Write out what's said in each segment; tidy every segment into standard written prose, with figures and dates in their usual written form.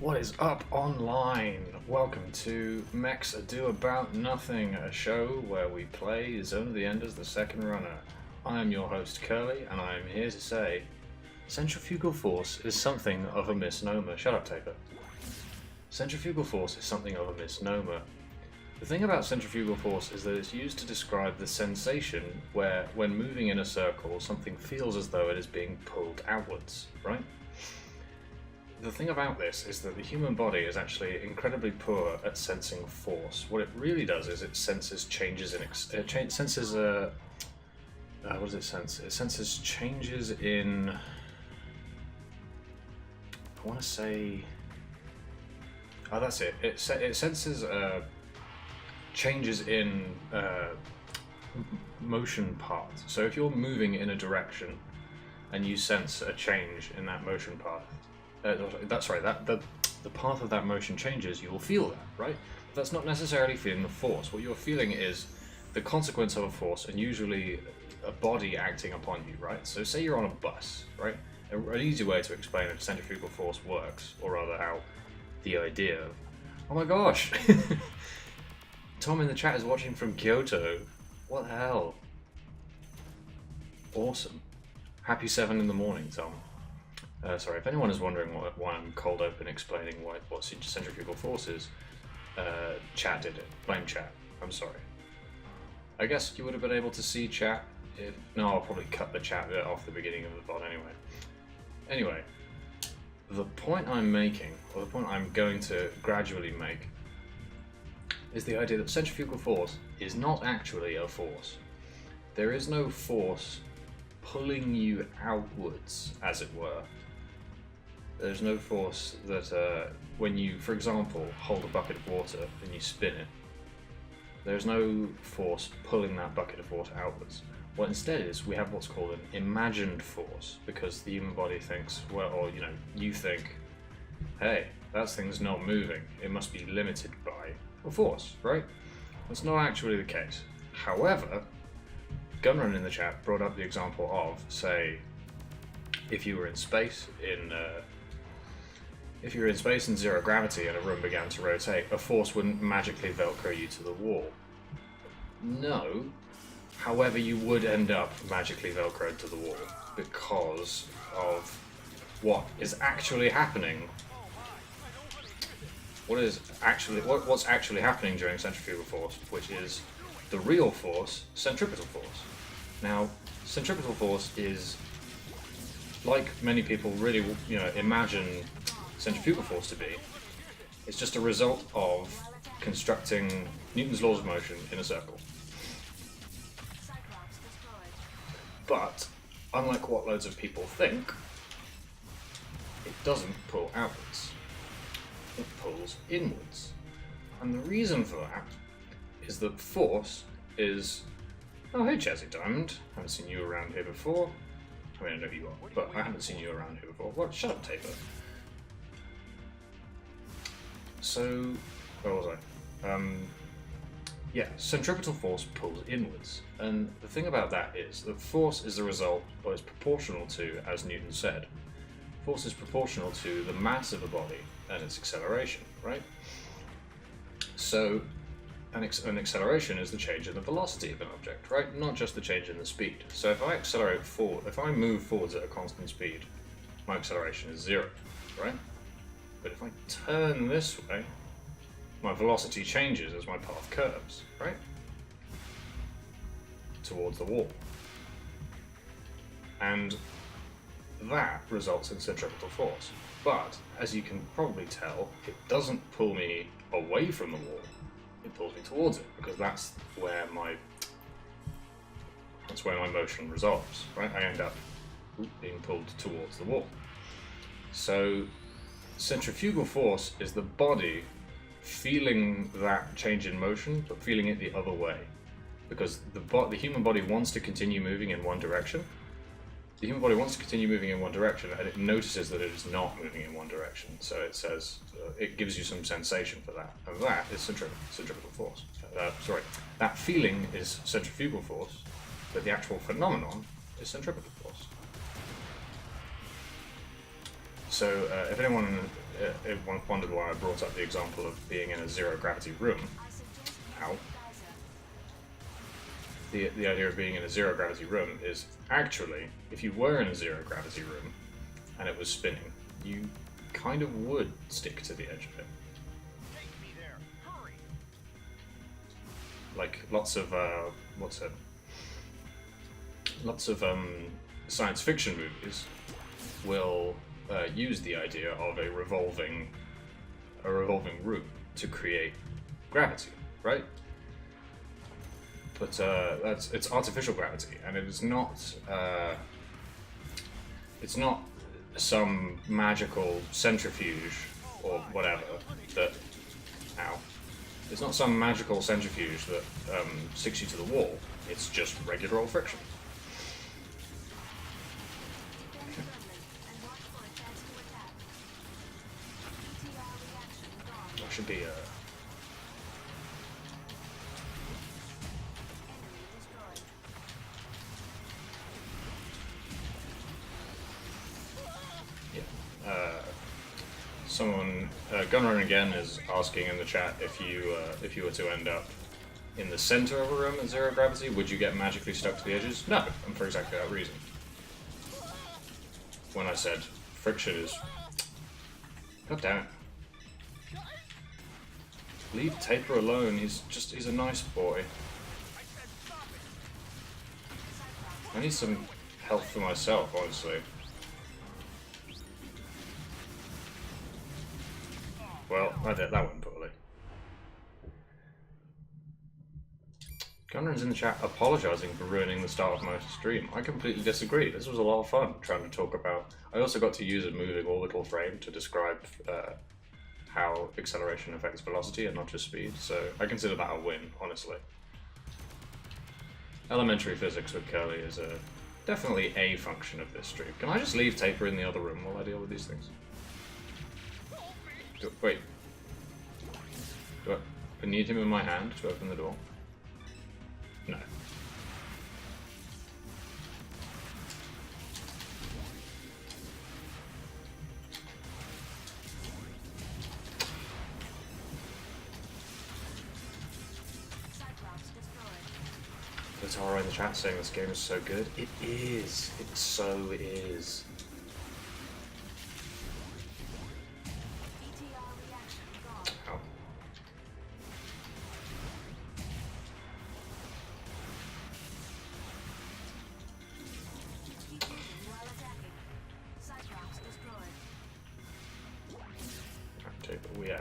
What is up online? Welcome to Mechs Ado About Nothing, a show where we play Zone of the Enders the second runner. I am your host Curly, and I am here to say Centrifugal Force is something of a misnomer. Shut up, Taper. Centrifugal Force is something of a misnomer. The thing about centrifugal force is that it's used to describe the sensation where, when moving in a circle, something feels as though it is being pulled outwards, right? The thing about this is that the human body is actually incredibly poor at sensing force. What it really does is it senses changes in what does it sense? It senses changes in. I want to say. Oh, that's it. It senses changes in motion path. So if you're moving in a direction and you sense a change in that motion path. That's right, the path of that motion changes, you will feel that, right? But that's not necessarily feeling the force. What you're feeling is the consequence of a force, and usually a body acting upon you, right? So say you're on a bus, right? An easy way to explain how centrifugal force works, or rather how the idea of... Oh my gosh! Tom in the chat is watching from Kyoto. What the hell? Awesome. Happy 7 in the morning, Tom. Sorry, if anyone is wondering why I'm cold open explaining what centrifugal force is, chat did it. Blame chat. I'm sorry. I guess you would have been able to see chat if... No, I'll probably cut the chat bit off the beginning of the VOD anyway. Anyway, the point I'm making, or the point I'm going to gradually make, is the idea that centrifugal force is not actually a force. There is no force pulling you outwards, as it were. There's no force that when you, for example, hold a bucket of water and you spin it, there's no force pulling that bucket of water outwards. What instead is, we have what's called an imagined force, because the human body thinks, well, or you think, hey, that thing's not moving, it must be limited by a force, right? That's not actually the case. However, Gunrun in the chat brought up the example of, say, if you were in space in zero gravity and a room began to rotate, a force wouldn't magically Velcro you to the wall. No. However, you would end up magically Velcroed to the wall because of what is actually happening. What's actually happening during centrifugal force, which is the real force, centripetal force. Now, centripetal force is, like many people really, imagine centrifugal force to be, it's just a result of constructing Newton's laws of motion in a circle. But, unlike what loads of people think, it doesn't pull outwards. It pulls inwards. And the reason for that is that force is... Oh, hey Chazzy Diamond. Haven't seen you around here before. I mean, I know who you are, but I haven't seen you around here before. What? Shut up, Taper. So, where was I? Yeah, centripetal force pulls inwards. And the thing about that is that force is the result, or is proportional to, as Newton said, force is proportional to the mass of a body and its acceleration, right? So, an acceleration is the change in the velocity of an object, right? Not just the change in the speed. So if I accelerate forward, if I move forwards at a constant speed, my acceleration is 0, right? But if I turn this way, my velocity changes as my path curves, right? Towards the wall. And that results in centripetal force. But, as you can probably tell, it doesn't pull me away from the wall. It pulls me towards it, because that's where my motion resolves, right? I end up being pulled towards the wall. So centrifugal force is the body feeling that change in motion, but feeling it the other way, because the human body wants to continue moving in one direction. The human body wants to continue moving in one direction, and it notices that it is not moving in one direction. So it says, it gives you some sensation for that, and that is centripetal force. That feeling is centrifugal force, but the actual phenomenon is centripetal force. So if anyone wondered why I brought up the example of being in a zero-gravity room. Ow. The idea of being in a zero-gravity room is actually, if you were in a zero-gravity room and it was spinning, you kind of would stick to the edge of it. Like lots of science fiction movies will use the idea of a revolving room to create gravity, right? But it's artificial gravity, and it is not it's not some magical centrifuge or whatever that it's not some magical centrifuge that sticks you to the wall. It's just regular old friction. That should be someone, Gunrun again is asking in the chat if you were to end up in the center of a room at zero gravity, would you get magically stuck to the edges? No, and for exactly that reason. When I said friction is... God damn it. Leave Taper alone, he's a nice boy. I need some help for myself, honestly. Well, that went poorly. Gunrun's in the chat apologising for ruining the start of my stream. I completely disagree. This was a lot of fun trying to talk about... I also got to use a moving orbital frame to describe how acceleration affects velocity and not just speed, so I consider that a win, honestly. Elementary physics with Curly is definitely a function of this stream. Can I just leave Taper in the other room while I deal with these things? Wait. Do I need him in my hand to open the door? No. Tara in the chat saying this game is so good. It is. It so is. Ow. We out.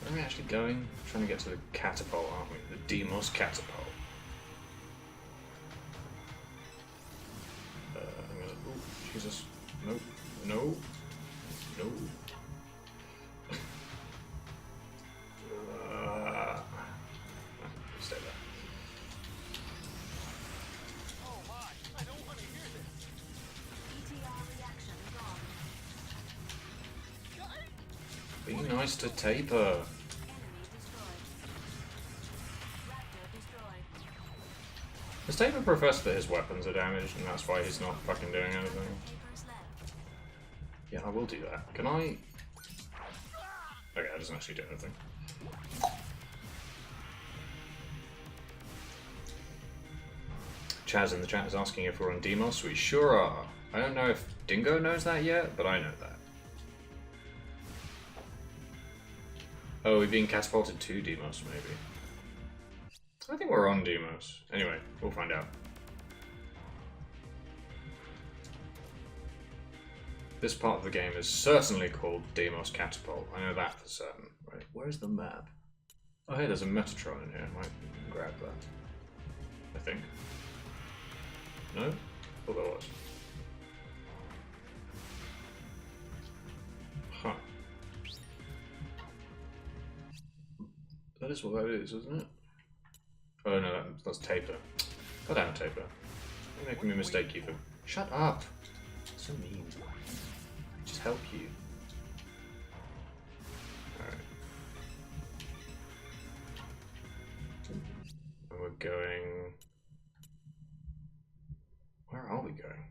Where are we actually going? We're trying to get to the catapult, aren't we? The Demos catapult. Jesus. No. No. No. Stay there. Oh my, I don't want to hear this. Be nice to Taper. Has Taper professed that his weapons are damaged and that's why he's not fucking doing anything? Yeah, I will do that. Can I... Okay, that doesn't actually do anything. Chaz in the chat is asking if we're on Demos. We sure are. I don't know if Dingo knows that yet, but I know that. Oh, we're being catapulted to Demos, maybe. I think we're on Demos. Anyway, we'll find out. This part of the game is certainly called Demos Catapult. I know that for certain. Right, where's the map? Oh, hey, there's a Metatron in here. I might grab that. I think. No? Thought there was. Huh. That is what that is, isn't it? Oh no, that's Taper. Goddamn Taper. You're making me mistake you for... Shut up! So mean. Just help you. Alright. And we're going... Where are we going?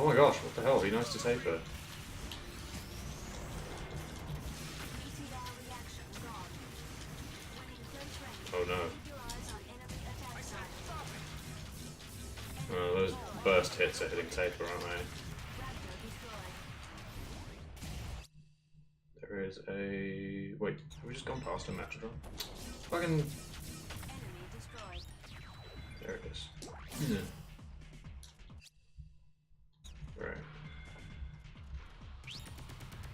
Oh my gosh, what the hell? Be nice to taper. Oh no. Oh, those burst hits are hitting taper, aren't they? There is a... Wait, have we just gone past a Metatron? Fucking... There it is. Yeah. Right.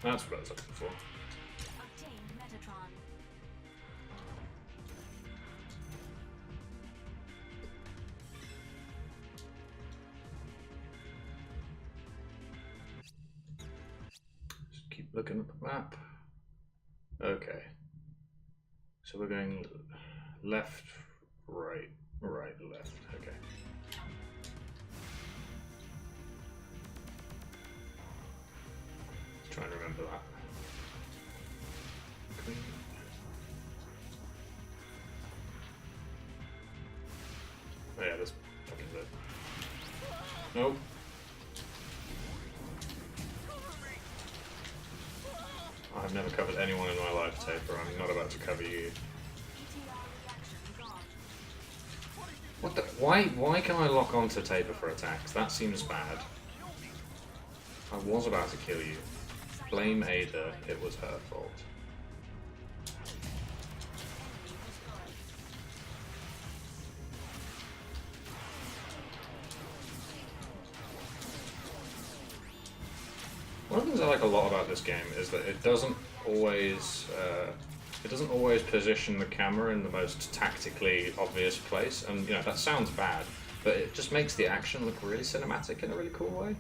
That's what I was looking for. Obtained Metatron. Just keep looking at the map. Okay. So we're going left, right, right, left. Okay. Trying to remember that. Clean. Oh yeah, this fucking bit. Nope. I've never covered anyone in my life, Taper. I'm not about to cover you. What the? Why can I lock onto Taper for attacks? That seems bad. I was about to kill you. Blame Ada, it was her fault. One of the things I like a lot about this game is that it doesn't always position the camera in the most tactically obvious place, and you know that sounds bad, but it just makes the action look really cinematic in a really cool way.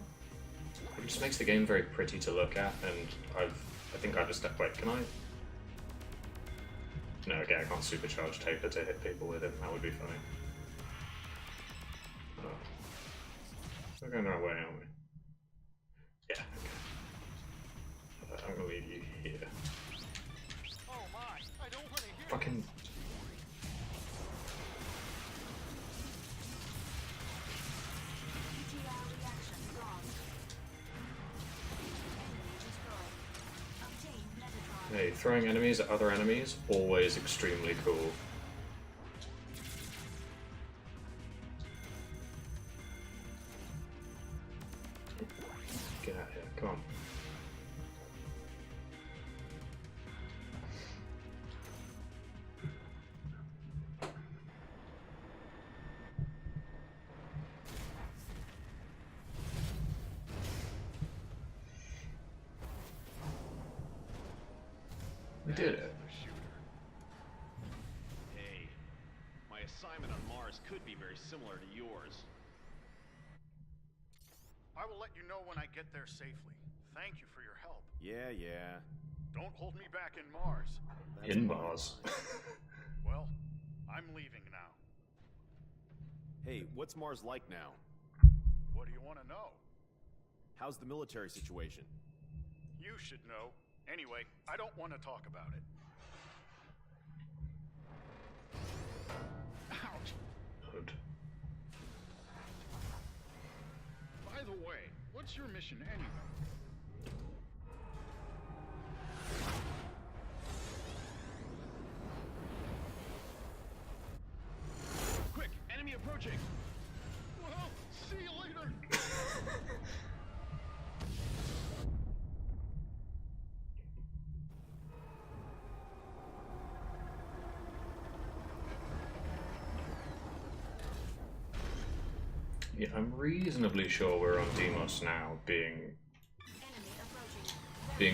It just makes the game very pretty to look at, and I think I've just stepped. Wait, can I? No, okay, I can't supercharge Taper to hit people with it. That would be funny. Oh. We're going the right way, aren't we? Yeah. Okay. I'm gonna leave you here. Oh my! I don't want to hear Fucking. Hey, throwing enemies at other enemies, always extremely cool. Get out of here, come on. We did it. Hey, my assignment on Mars could be very similar to yours. I will let you know when I get there safely. Thank you for your help. Yeah. Don't hold me back in Mars. In Mars. Well, I'm leaving now. Hey, what's Mars like now? What do you want to know? How's the military situation? You should know. Anyway, I don't want to talk about it. Ouch! Good. By the way, what's your mission anyway? Quick, enemy approaching! Well, see you later! Yeah, I'm reasonably sure we're on Deimos now, being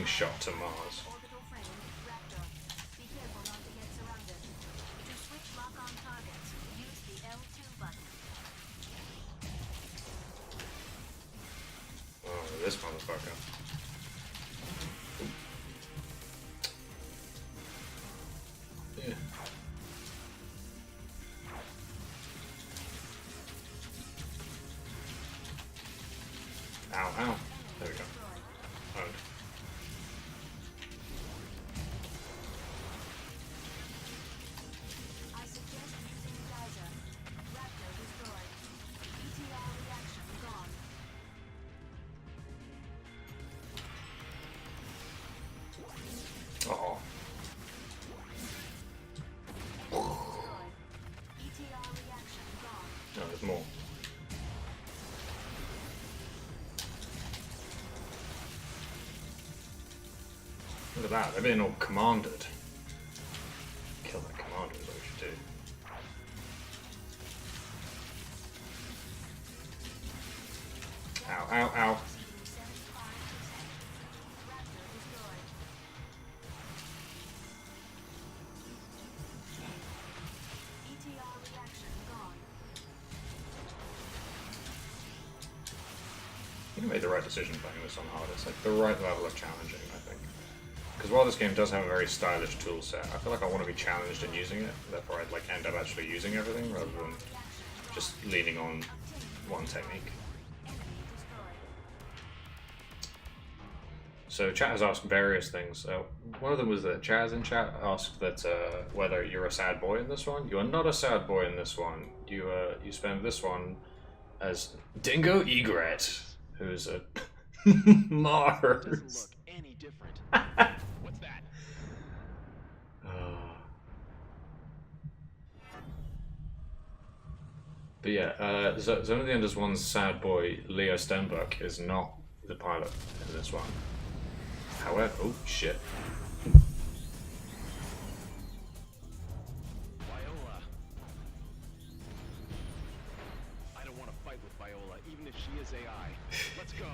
shot to Mars. Orbital frame, Raptor. Be careful not to get surrounded. To switch lock-on targets, use the L2 button. Oh, this motherfucker. Yeah. Ow, ow. There we go. Owned. I suggest using Geyser. Raptor destroyed. ETR reaction gone. at that. They're being all commanded. Kill that commander is what we should do. Ow, ow, ow. You made the right decision playing this on hard. It's like the right level of challenging, I think. Because while this game does have a very stylish tool set, I feel like I want to be challenged in using it. Therefore, I'd like end up actually using everything rather than just leaning on one technique. So chat has asked various things. One of them was that Chaz in chat asked that whether you're a sad boy in this one. You are not a sad boy in this one. You spend this one as Dingo Egret, who's a Mars. Doesn't look any different. What's that? But yeah, Zone of the Enders 1's sad boy, Leo Stenbuck, is not the pilot in this one. However, oh shit. Viola. I don't want to fight with Viola, even if she is AI. Let's go.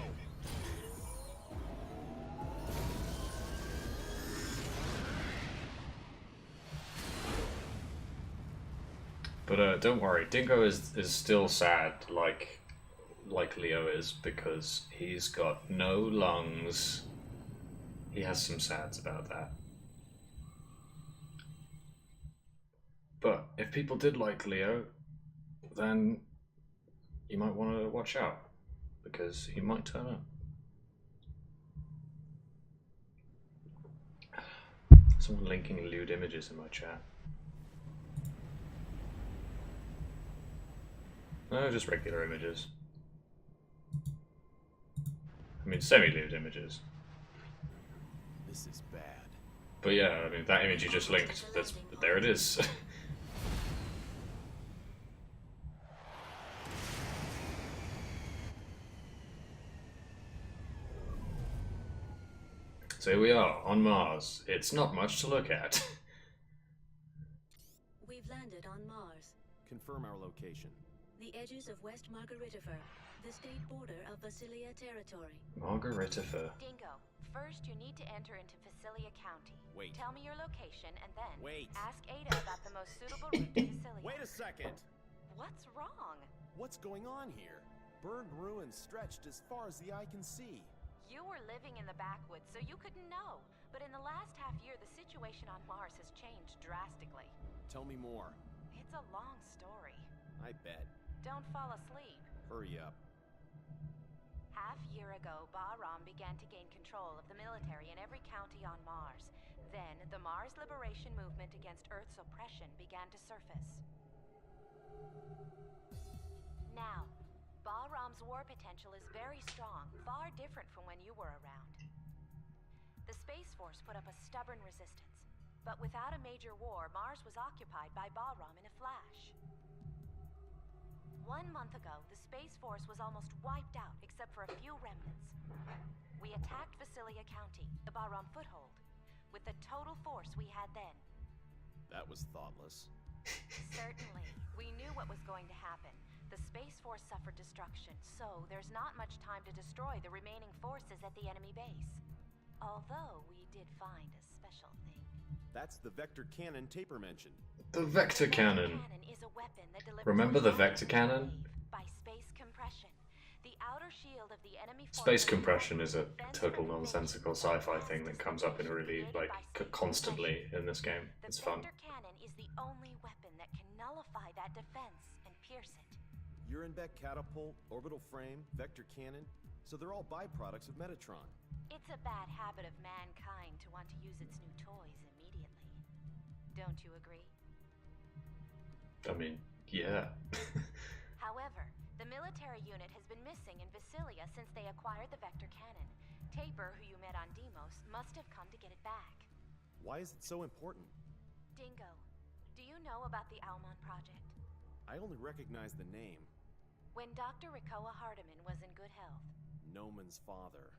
But don't worry, Dingo is still sad, like Leo is, because he's got no lungs. He has some sads about that. But if people did like Leo, then you might want to watch out, because he might turn up. Someone linking lewd images in my chat. No, just regular images. I mean, semi-lewd images. This is bad. But yeah, I mean, that image you just linked, there it is. So here we are, on Mars. It's not much to look at. We've landed on Mars, Confirm our location. the edges of West Margaritifer, the state border of Vasilia territory. Margaritifer. Dingo, first you need to enter into Vasilia County. Wait. Tell me your location and then Wait. ask Ada about the most suitable route to Vasilia. Wait a second! What's wrong? What's going on here? Burned ruins stretched as far as the eye can see. You were living in the backwoods, so you couldn't know. But in the last half year, the situation on Mars has changed drastically. Tell me more. It's a long story. I bet. Don't fall asleep. Hurry up. Half year ago, Bahram began to gain control of the military in every county on Mars. Then, the Mars Liberation Movement against Earth's oppression began to surface. Now, Bahram's war potential is very strong, far different from when you were around. The Space Force put up a stubborn resistance, but without a major war, Mars was occupied by Bahram in a flash. 1 month ago, the Space Force was almost wiped out except for a few remnants. We attacked Vasilia County, the Bahram foothold, with the total force we had then. That was thoughtless. Certainly. We knew what was going to happen. The Space Force suffered destruction, so there's not much time to destroy the remaining forces at the enemy base. Although we did find a special thing. That's the vector cannon Taper mentioned. The vector cannon. Is a weapon that delivers Remember the a vector cannon? wave by space compression. The outer shield of the enemy Space forces compression is a defends total the nonsensical sci-fi thing that comes up in really, like, constantly in this game. The It's fun. vector cannon is the only weapon that can nullify that defense and pierce it. Urinbeck catapult, orbital frame, vector cannon. So they're all byproducts of Metatron. It's a bad habit of mankind to want to use its new toys immediately. Don't you agree? I mean, yeah. However, the military unit has been missing in Vasilia since they acquired the vector cannon. Taper, who you met on Deimos, must have come to get it back. Why is it so important? Dingo, do you know about the Almon project? I only recognize the name. When Dr. Rikoa Hardiman was in good health, Noman's father.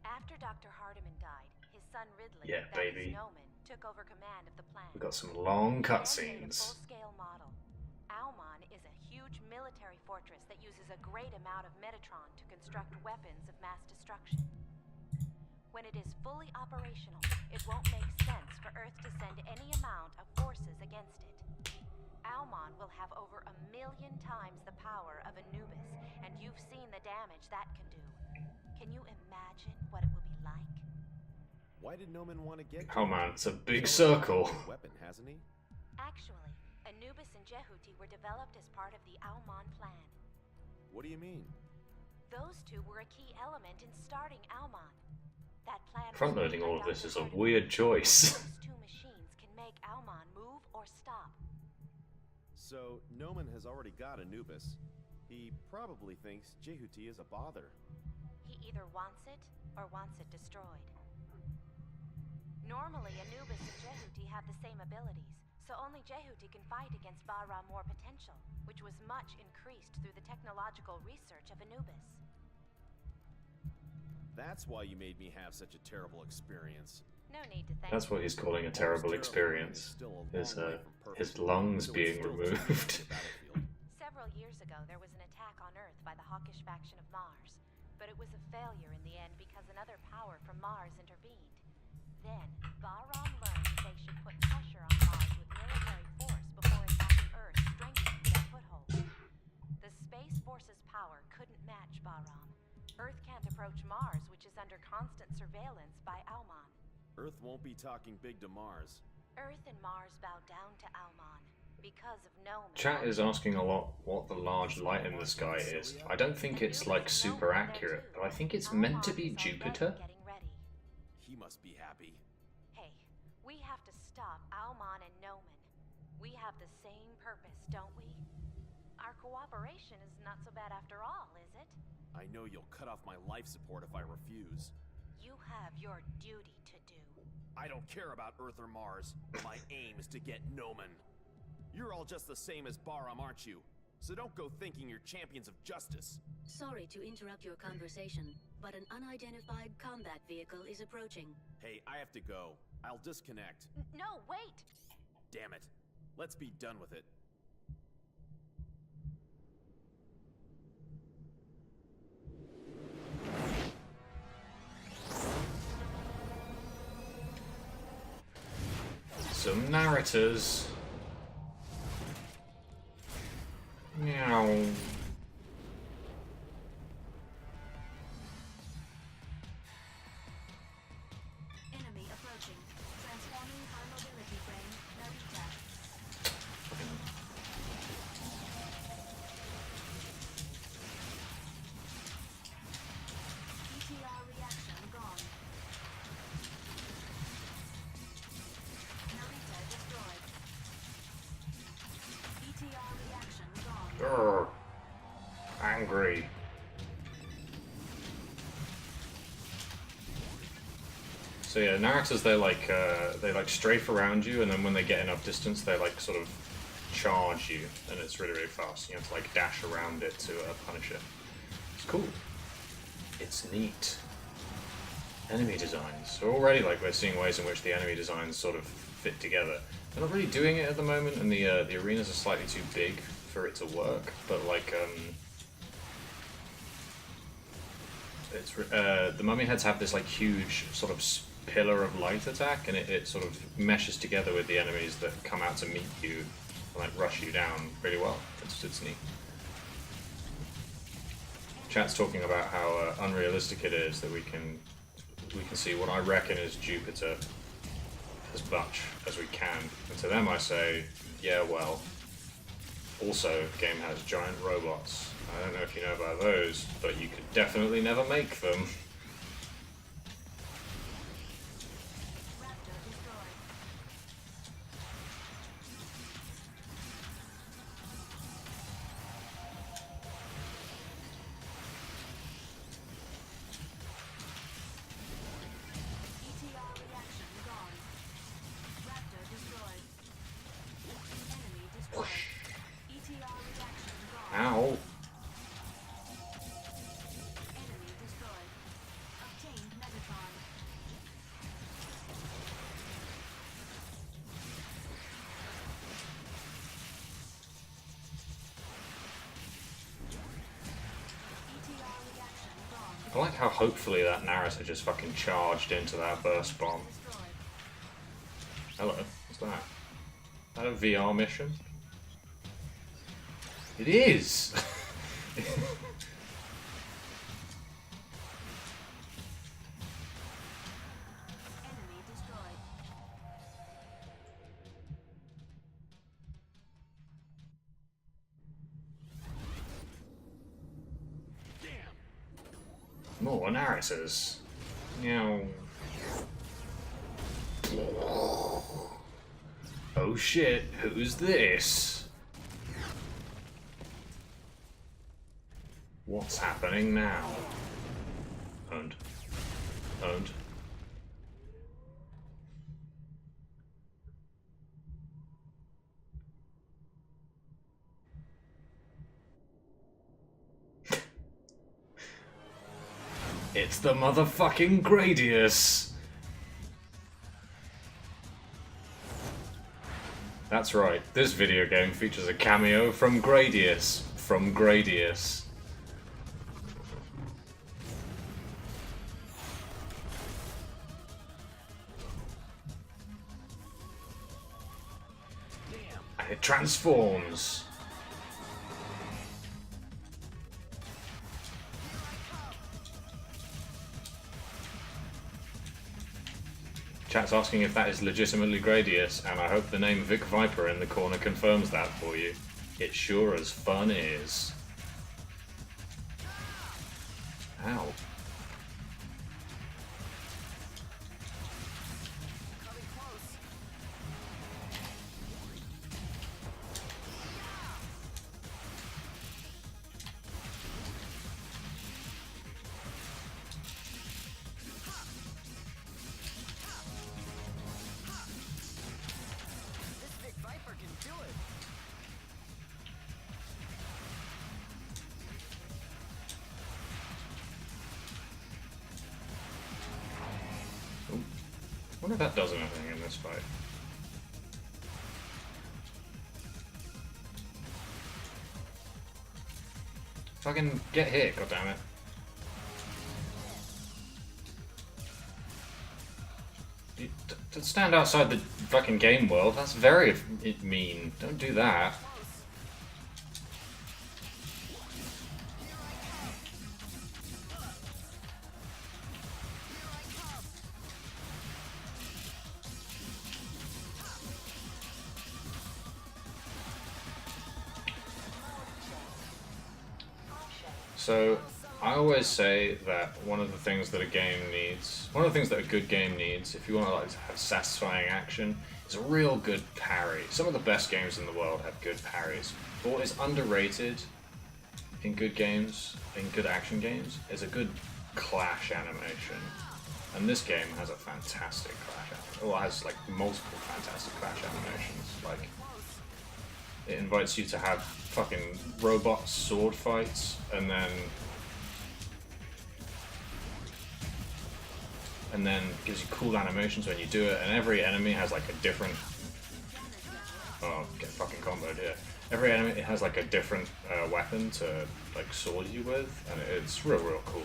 After Dr. Hardiman died, his son Ridley, Yeah, that is baby. Noman, took over command of the plan. We got some long He then made a cutscenes. full-scale model. Almon is a huge military fortress that uses a great amount of Metatron to construct weapons of mass destruction. When it is fully operational, it won't make sense for Earth to send any amount of forces against it. Almon will have over 1,000,000 times the power of Anubis, and you've seen the damage that can do. Can you imagine what it will be like? Why did Noman want to get Oh man, it's a big He's already circle. got a weapon, hasn't he? Actually, Anubis and Jehuti were developed as part of the Almon plan. What do you mean? Those two were a key element in starting Almon. That plan was Front-loading made by all of this Dr. is a Hardiman. weird choice. Those two machines can make Almon move or stop. So, Noman has already got Anubis. He probably thinks Jehuti is a bother. He either wants it or wants it destroyed. Normally, Anubis and Jehuti have the same abilities, so only Jehuti can fight against Bahram War potential, which was much increased through the technological research of Anubis. That's why you made me have such a terrible experience. No need to thank That's what he's calling a terrible experience. His lungs being removed. Several years ago, there was an attack on Earth by the hawkish faction of Mars, but it was a failure in the end because another power from Mars intervened. Then, Bahram learned that they should put pressure on Mars with military force before attacking Earth, strengthening their foothold. The Space Force's power couldn't match Bahram. Earth can't approach Mars, which is under constant surveillance by Almon. Earth won't be talking big to Mars. Earth and Mars bow down to Almon because of Noman. Chat is asking a lot what the large light in the sky is. I don't think it's like super accurate, but I think it's meant to be Jupiter. Getting ready. He must be happy. Hey, we have to stop Almon and Noman. We have the same purpose, don't we? Our cooperation is not so bad after all, is it? I know you'll cut off my life support if I refuse. You have your duty to do. I don't care about Earth or Mars. My aim is to get Noman. You're all just the same as Bahram, aren't you? So don't go thinking you're champions of justice. Sorry to interrupt your conversation, but an unidentified combat vehicle is approaching. Hey, I have to go. I'll disconnect. No, wait! Damn it. Let's be done with it. Some narrators. Meow. Enemy approaching. Transforming high mobility frame. Narita. ETR reaction gone. Narita destroyed. ETR reaction gone. Grr. Angry. So yeah, narrators they like strafe around you, and then when they get enough distance, they like sort of charge you, and it's really really fast. You have to like dash around it to punish it. It's cool. It's neat. Enemy designs. So already like we're seeing ways in which the enemy designs sort of fit together. They're not really doing it at the moment, and the arenas are slightly too big for it to work. But like it's the mummy heads have this like huge sort of pillar of light attack, and it sort of meshes together with the enemies that come out to meet you and like rush you down really well. It's neat. Chat's talking about how unrealistic it is that we can see what I reckon is Jupiter as much as we can. And to them I say, yeah, well, also the game has giant robots. I don't know if you know about those, but you could definitely never make them. Raptor destroyed. ETR reaction gone. Raptor destroyed. Enemy destroyed. ETR reaction gone. Ow. Enemy destroyed. Obtained mega I like how hopefully that Narrator just fucking charged into that burst bomb. Hello, what's that? Is that a VR mission? It is! Enemy destroyed. More Narrators. Meow. Oh shit, who's this? What's happening now? Owned. Owned. It's the motherfucking Gradius! That's right, this video game features a cameo from Gradius. From Gradius. And it transforms. Chat's asking if that is legitimately Gradius, and I hope the name Vic Viper in the corner confirms that for you. It sure as fun is. Ow. I wonder if that does anything in this fight. Fucking get hit, goddammit. To stand outside the fucking game world, that's very mean. Don't do that. So, I always say that one of the things that a game needs, one of the things that a good game needs, if you want to like have satisfying action, is a real good parry. Some of the best games in the world have good parries. But what is underrated in good games, in good action games, is a good clash animation. And this game has a fantastic clash animation. Well, it has like multiple fantastic clash animations. Like, it invites you to have fucking robot sword fights, and then gives you cool animations when you do it, and every enemy has like a different... Oh, get fucking comboed here. Every enemy has like a different weapon to like sword you with, and it's real cool.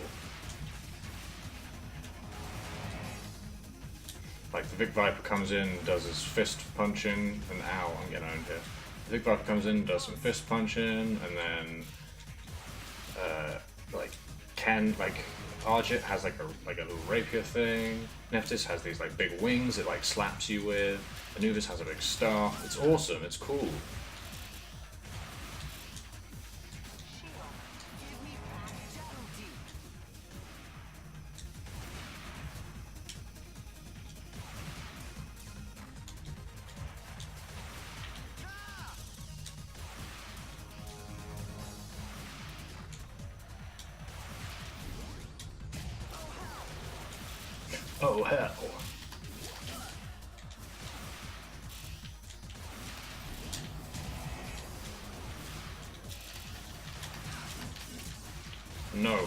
Like the Vic Viper comes in, does his fist punching, and ow, I'm getting owned here. The Vic Viper comes in, does some fist punching, and then Argit has like a little rapier thing. Nephthys has these like big wings it like slaps you with. Anubis has a big staff. It's awesome. It's cool. Oh hell. No.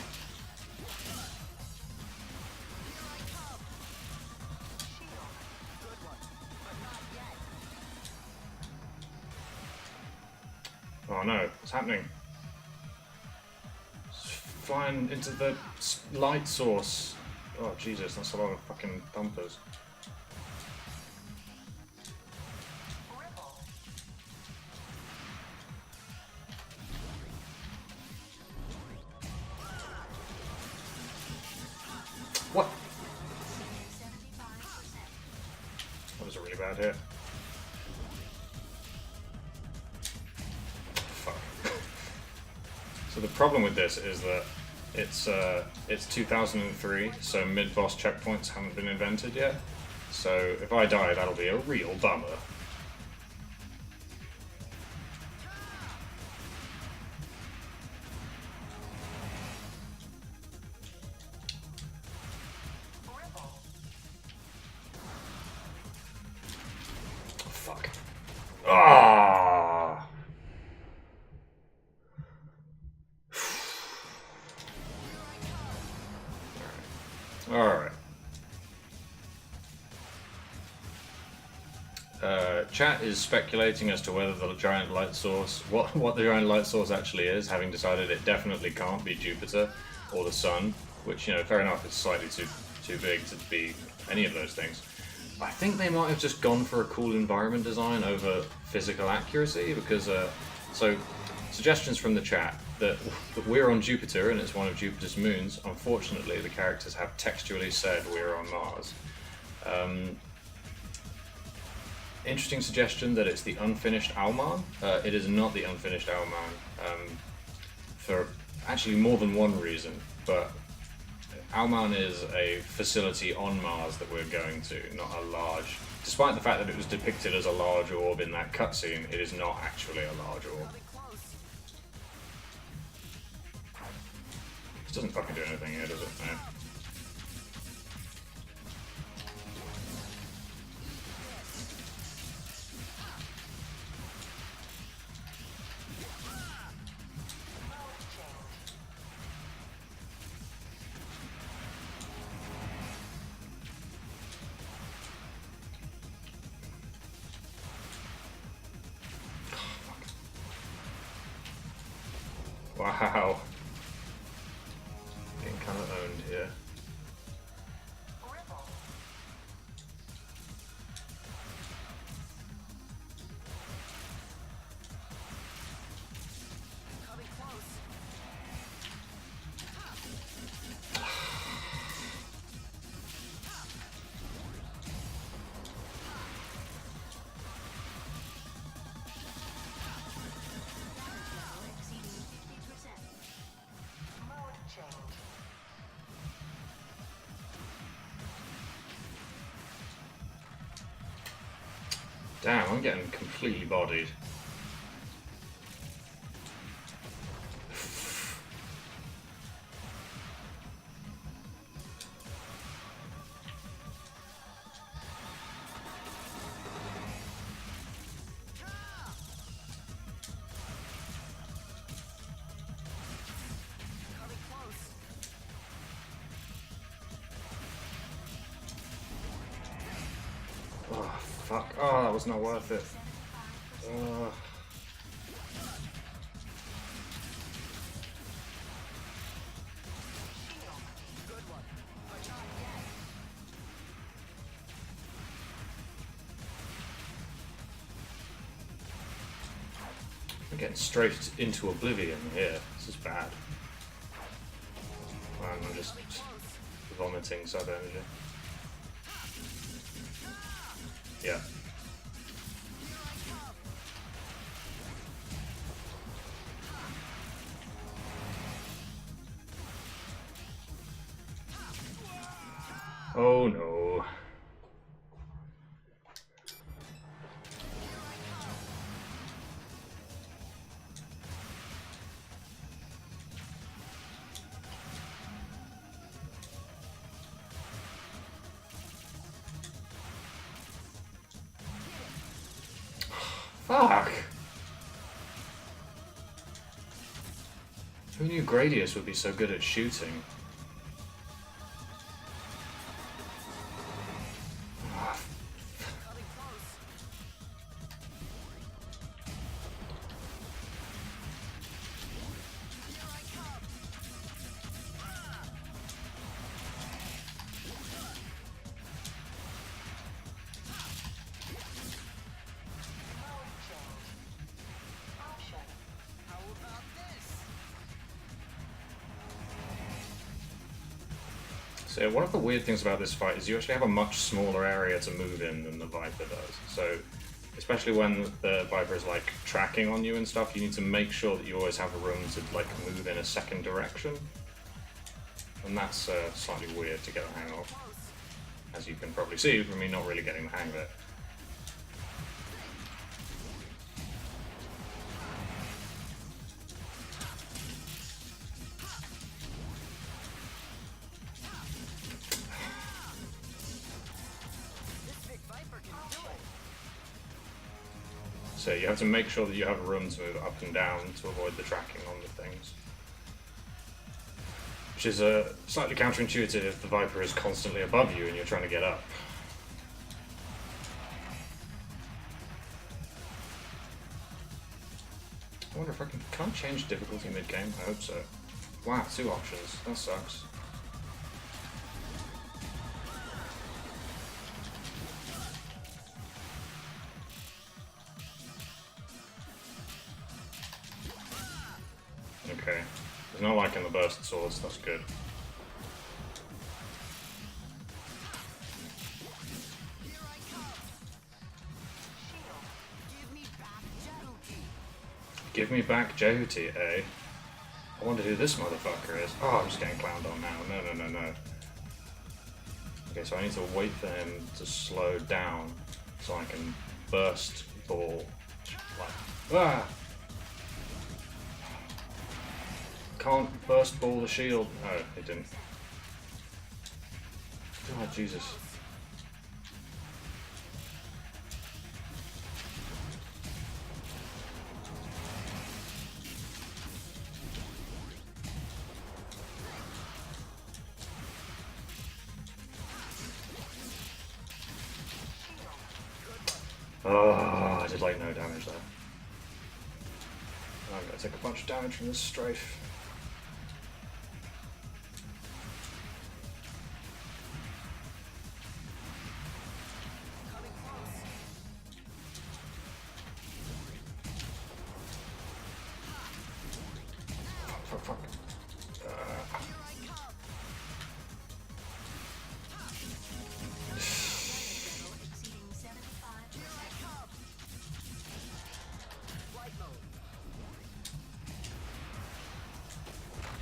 Oh no, what's happening? flying into the light source. Oh Jesus, that's a lot of fucking thumpers. What? That was a really bad hit. Fuck. So the problem with this is that it's 2003, so mid-boss checkpoints haven't been invented yet. So if I die, that'll be a real bummer. Fuck. Ah. Alright. Chat is speculating as to whether the giant light source, what the giant light source actually is, having decided it definitely can't be Jupiter or the Sun, which, you know, fair enough, it's slightly too big to be any of those things. I think they might have just gone for a cool environment design over physical accuracy, because, so, suggestions from the chat that we're on Jupiter and it's one of Jupiter's moons. Unfortunately, the characters have textually said we're on Mars. Interesting suggestion that it's the unfinished Alman. It is not the unfinished Alman, for actually more than one reason, but Alman is a facility on Mars that we're going to, not a large... Despite the fact that it was depicted as a large orb in that cutscene, it is not actually a large orb. This doesn't fucking do anything here, does it? No. Wow. Getting kind of owned here. Damn, I'm getting completely bodied. Oh, fuck. Oh, that was not worth it. I'm getting straight into oblivion here. This is bad. I'm just vomiting sub energy. Yeah. Oh no. Fuck! Who knew Gradius would be so good at shooting? So one of the weird things about this fight is you actually have a much smaller area to move in than the Viper does. So especially when the Viper is like tracking on you and stuff, you need to make sure that you always have room to like move in a second direction. And that's slightly weird to get the hang of, as you can probably see from me not really getting the hang of it. So you have to make sure that you have room to move up and down to avoid the tracking on the things. Which is slightly counterintuitive if the Viper is constantly above you and you're trying to get up. I wonder if can I change difficulty mid-game? I hope so. Wow, 2 options. That sucks. Okay. He's not liking the burst swords, that's good. Give me back Jehuti, eh? I wonder who this motherfucker is. Oh, I'm just getting clowned on now. No. Okay, so I need to wait for him to slow down so I can burst ball. Ah! Can't burst ball the shield. Oh, it didn't. Oh, Jesus. Oh, I did like no damage there. I'm gonna take a bunch of damage from this strafe. Fuck.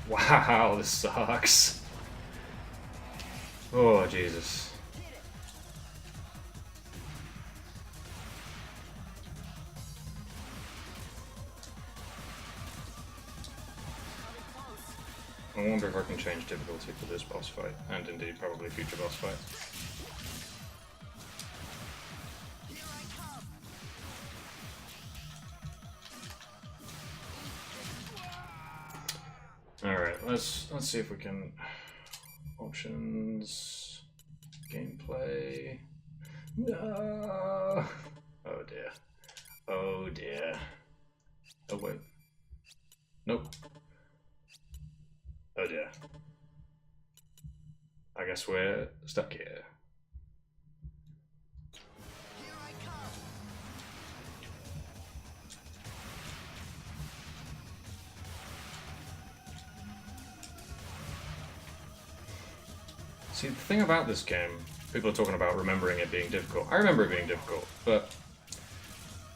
Wow, this sucks. Oh, Jesus. I wonder if I can change difficulty for this boss fight, and indeed probably future boss fights. Alright, let's see if we can options gameplay. No. Oh dear. Oh dear. Oh wait. Nope. Oh dear. I guess we're stuck here. See, the thing about this game, people are talking about remembering it being difficult. I remember it being difficult, but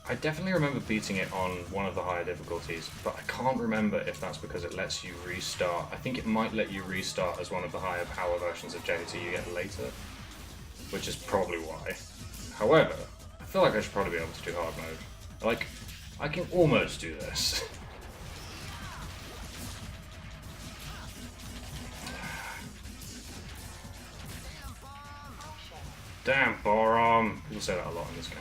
I definitely remember beating it on one of the higher difficulties, but I can't remember if that's because it lets you restart. I think it might let you restart as one of the higher power versions of JT you get later, which is probably why. However, I feel like I should probably be able to do hard mode. Like, I can almost do this. Damn, Borom! People say that a lot in this game.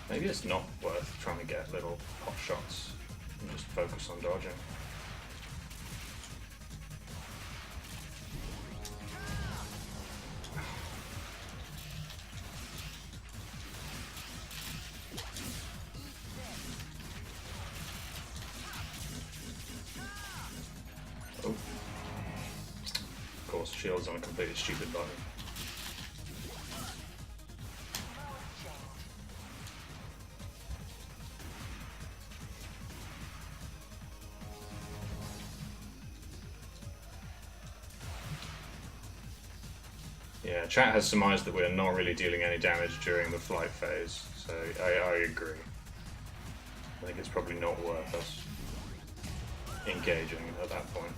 Maybe it's not worth trying to get little pot shots and just focus on dodging. Oh. Of course, shield's on a completely stupid button. Yeah, chat has surmised that we're not really dealing any damage during the flight phase, so I agree. I think it's probably not worth us engaging at that point.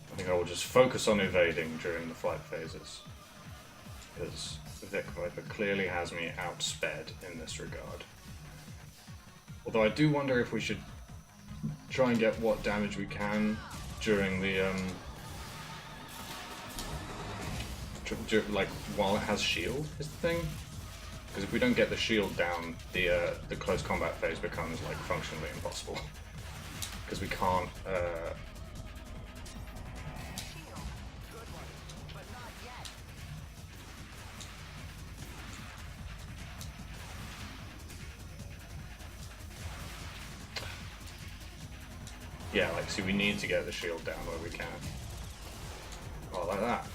I think I will just focus on evading during the flight phases, because Vic Viper clearly has me outsped in this regard. Although I do wonder if we should try and get what damage we can during the like while it has shield is the thing. Because if we don't get the shield down, the close combat phase becomes like functionally impossible. Because we can't. Yeah, like, see, we need to get the shield down where we can. Oh, like that.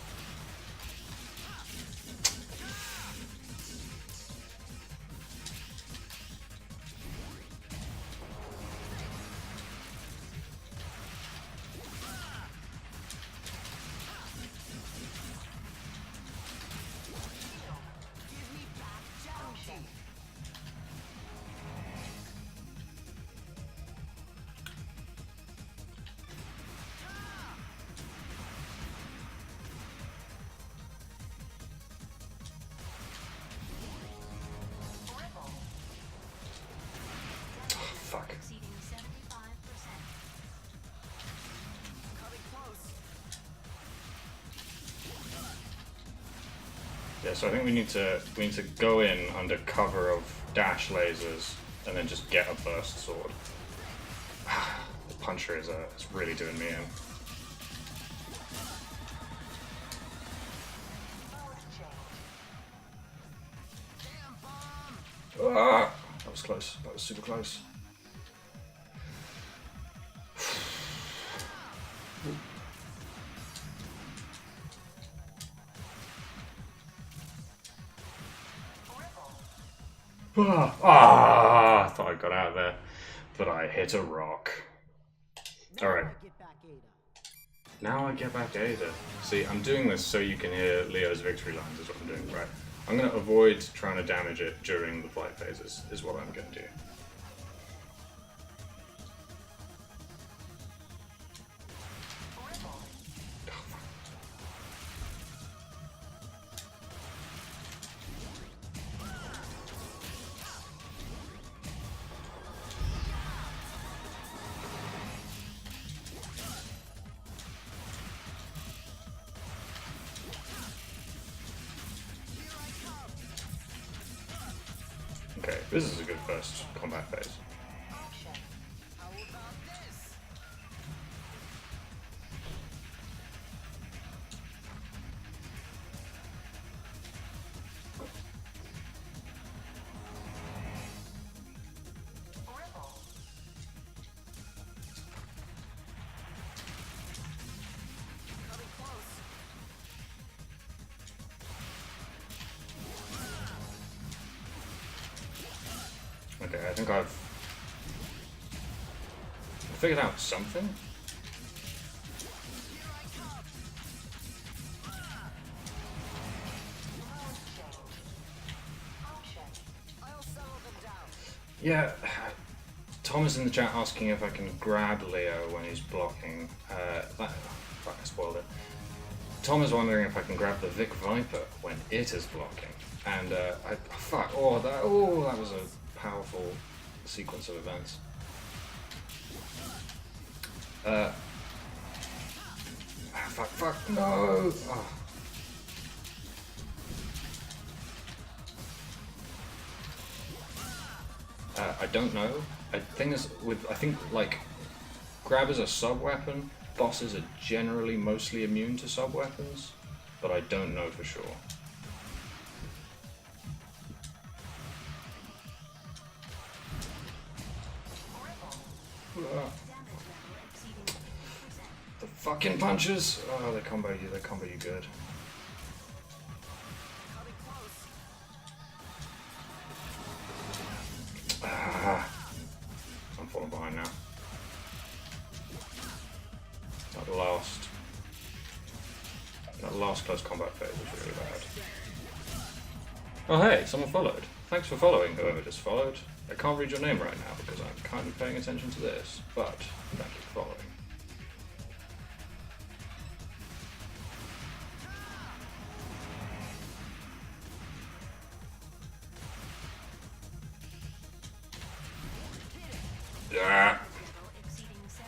Fuck. Yeah, so I think we need to go in under cover of dash lasers and then just get a burst sword. The puncher is really doing me in. Ah, that was close. That was super close. I thought I got out of there, but I hit a rock. Alright. Now I get back Ada. See, I'm doing this so you can hear Leo's victory lines is what I'm doing, right? I'm going to avoid trying to damage it during the flight phases, is what I'm going to do. Okay, this is a good first combat phase. Okay, I think I've figured out something. Yeah, Tom is in the chat asking if I can grab Leo when he's blocking. Fuck, I spoiled it. Tom is wondering if I can grab the Vic Viper when it is blocking. And that was a powerful sequence of events. Fuck, no! Oh. I don't know. I think like grab is a sub weapon. Bosses are generally mostly immune to sub weapons, but I don't know for sure. The Fucking punches! Oh, they combo you good. Ah, I'm falling behind now. That last close combat phase was really bad. Oh hey, someone followed. Thanks for following, whoever just followed. I can't read your name right now because I'm kind of paying attention to this, but thank you for following. Yeah. Exceeding 75%.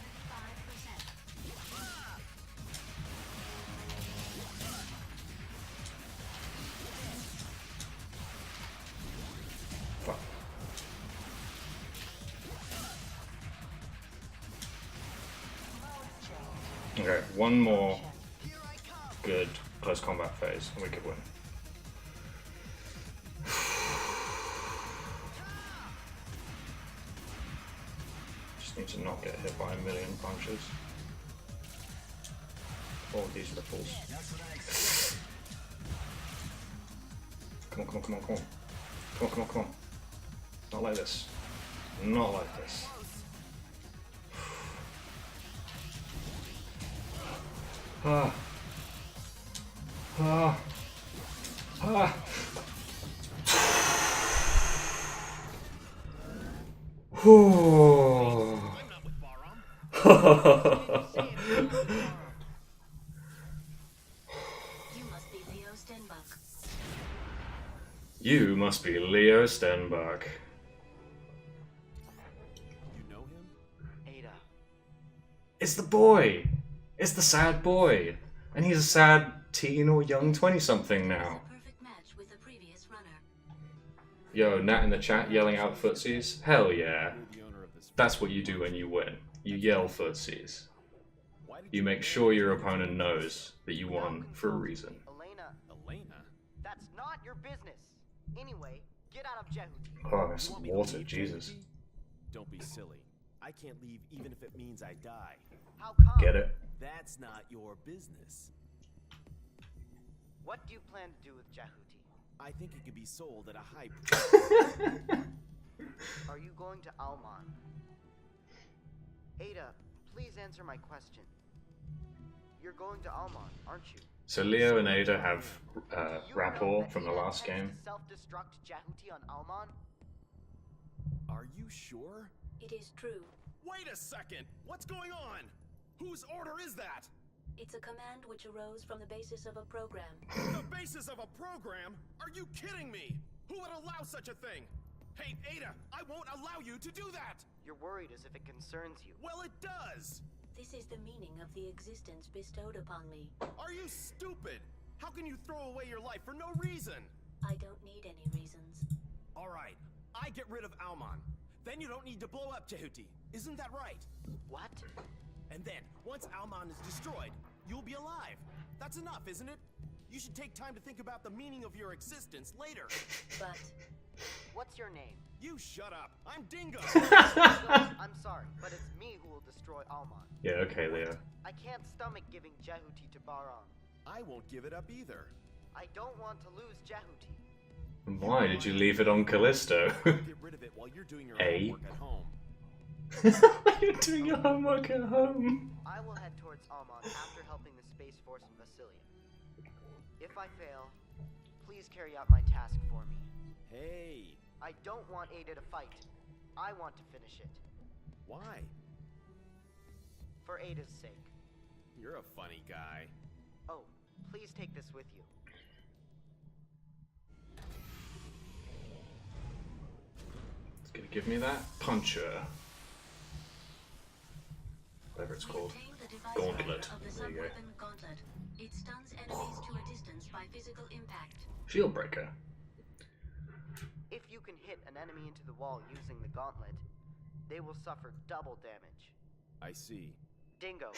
Fuck. Okay, one more good close combat phase and we could win. Just need to not get hit by a million punches. All of these ripples. Come on, come on, come on, come on. Come on, come on, come on. Not like this. Not like this. Ah. Ah. Ah. Whew. I'm not with Baram. You must be Leo Stenbuck. You must be Leo Stenbuck. You know him? Ada. It's the boy. It's the sad boy. And he's a sad teen or young 20-something now. Perfect match with the previous runner. Yo, Nat in the chat yelling out footsies? Hell yeah. You're the owner of this. That's what you do when you win. You yell footsies. Why did You make sure your opponent knows that you won for a reason. Elena, Elena? that's not your business. Anyway, get out of Jehuti. Oh, there's You some want me to water, leave, Jesus. Jehuti? Don't be silly. I can't leave even if it means I die. How come? Get it? That's not your business. What do you plan to do with Jehuti? I think it could be sold at a high price. Are you going to Alman? Ada, please answer my question. You're going to Alman, aren't you? So Leo and Ada have You rapport know that from the Ada last game. intends to self-destruct Jehuti on Alman? Are you sure? It is true. Wait a second! What's going on? Whose order is that? It's a command which arose from the basis of a program. The basis of a program? Are you kidding me? Who would allow such a thing? Hey, Ada, I won't allow you to do that! You're worried as if it concerns you. Well, it does! This is the meaning of the existence bestowed upon me. Are you stupid? How can you throw away your life for no reason? I don't need any reasons. Alright, I get rid of Alman. Then you don't need to blow up Jehuti. Isn't that right? What? And then, once Alman is destroyed, you'll be alive. That's enough, isn't it? You should take time to think about the meaning of your existence later. But What's your name? You shut up. I'm Dingo. I'm sorry, but it's me who will destroy Alman. Yeah, okay, Leo. I can't stomach giving Jehuti to Baram. I won't give it up either. I don't want to lose Jehuti. Why did you leave it on Callisto? Get rid of it while you're doing your A. homework at home. You're doing your homework at home. I will head towards Alman after helping the Space Force in Vasilia. If I fail, please carry out my task for me. Hey, I don't want Ada to fight. I want to finish it. why? For Ada's sake. You're a funny guy. Oh, please take this with you. It's gonna give me that puncher. Whatever it's called. obtain the device Gauntlet. of the There you go. sub-weapon Gauntlet. It stuns enemies to a distance by physical impact. Shield breaker. If you can hit an enemy into the wall using the gauntlet, they will suffer double damage. I see. Dingo,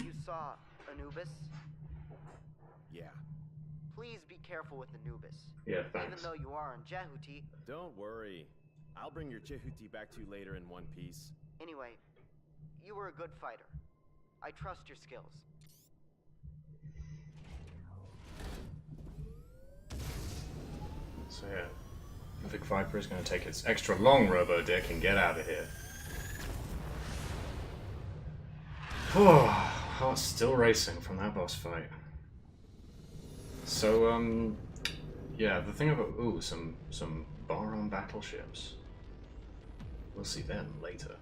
you saw Anubis? Yeah. Please be careful with Anubis. Yeah, Even thanks. though you are on Jehuti, Don't worry. I'll bring your Jehuti back to you later in one piece. anyway, you were a good fighter. I trust your skills. So yeah, the Vic Viper is going to take its extra long robo dick and get out of here. Oh, heart's still racing from that boss fight. So yeah, the thing about some Baron battleships. We'll see them later.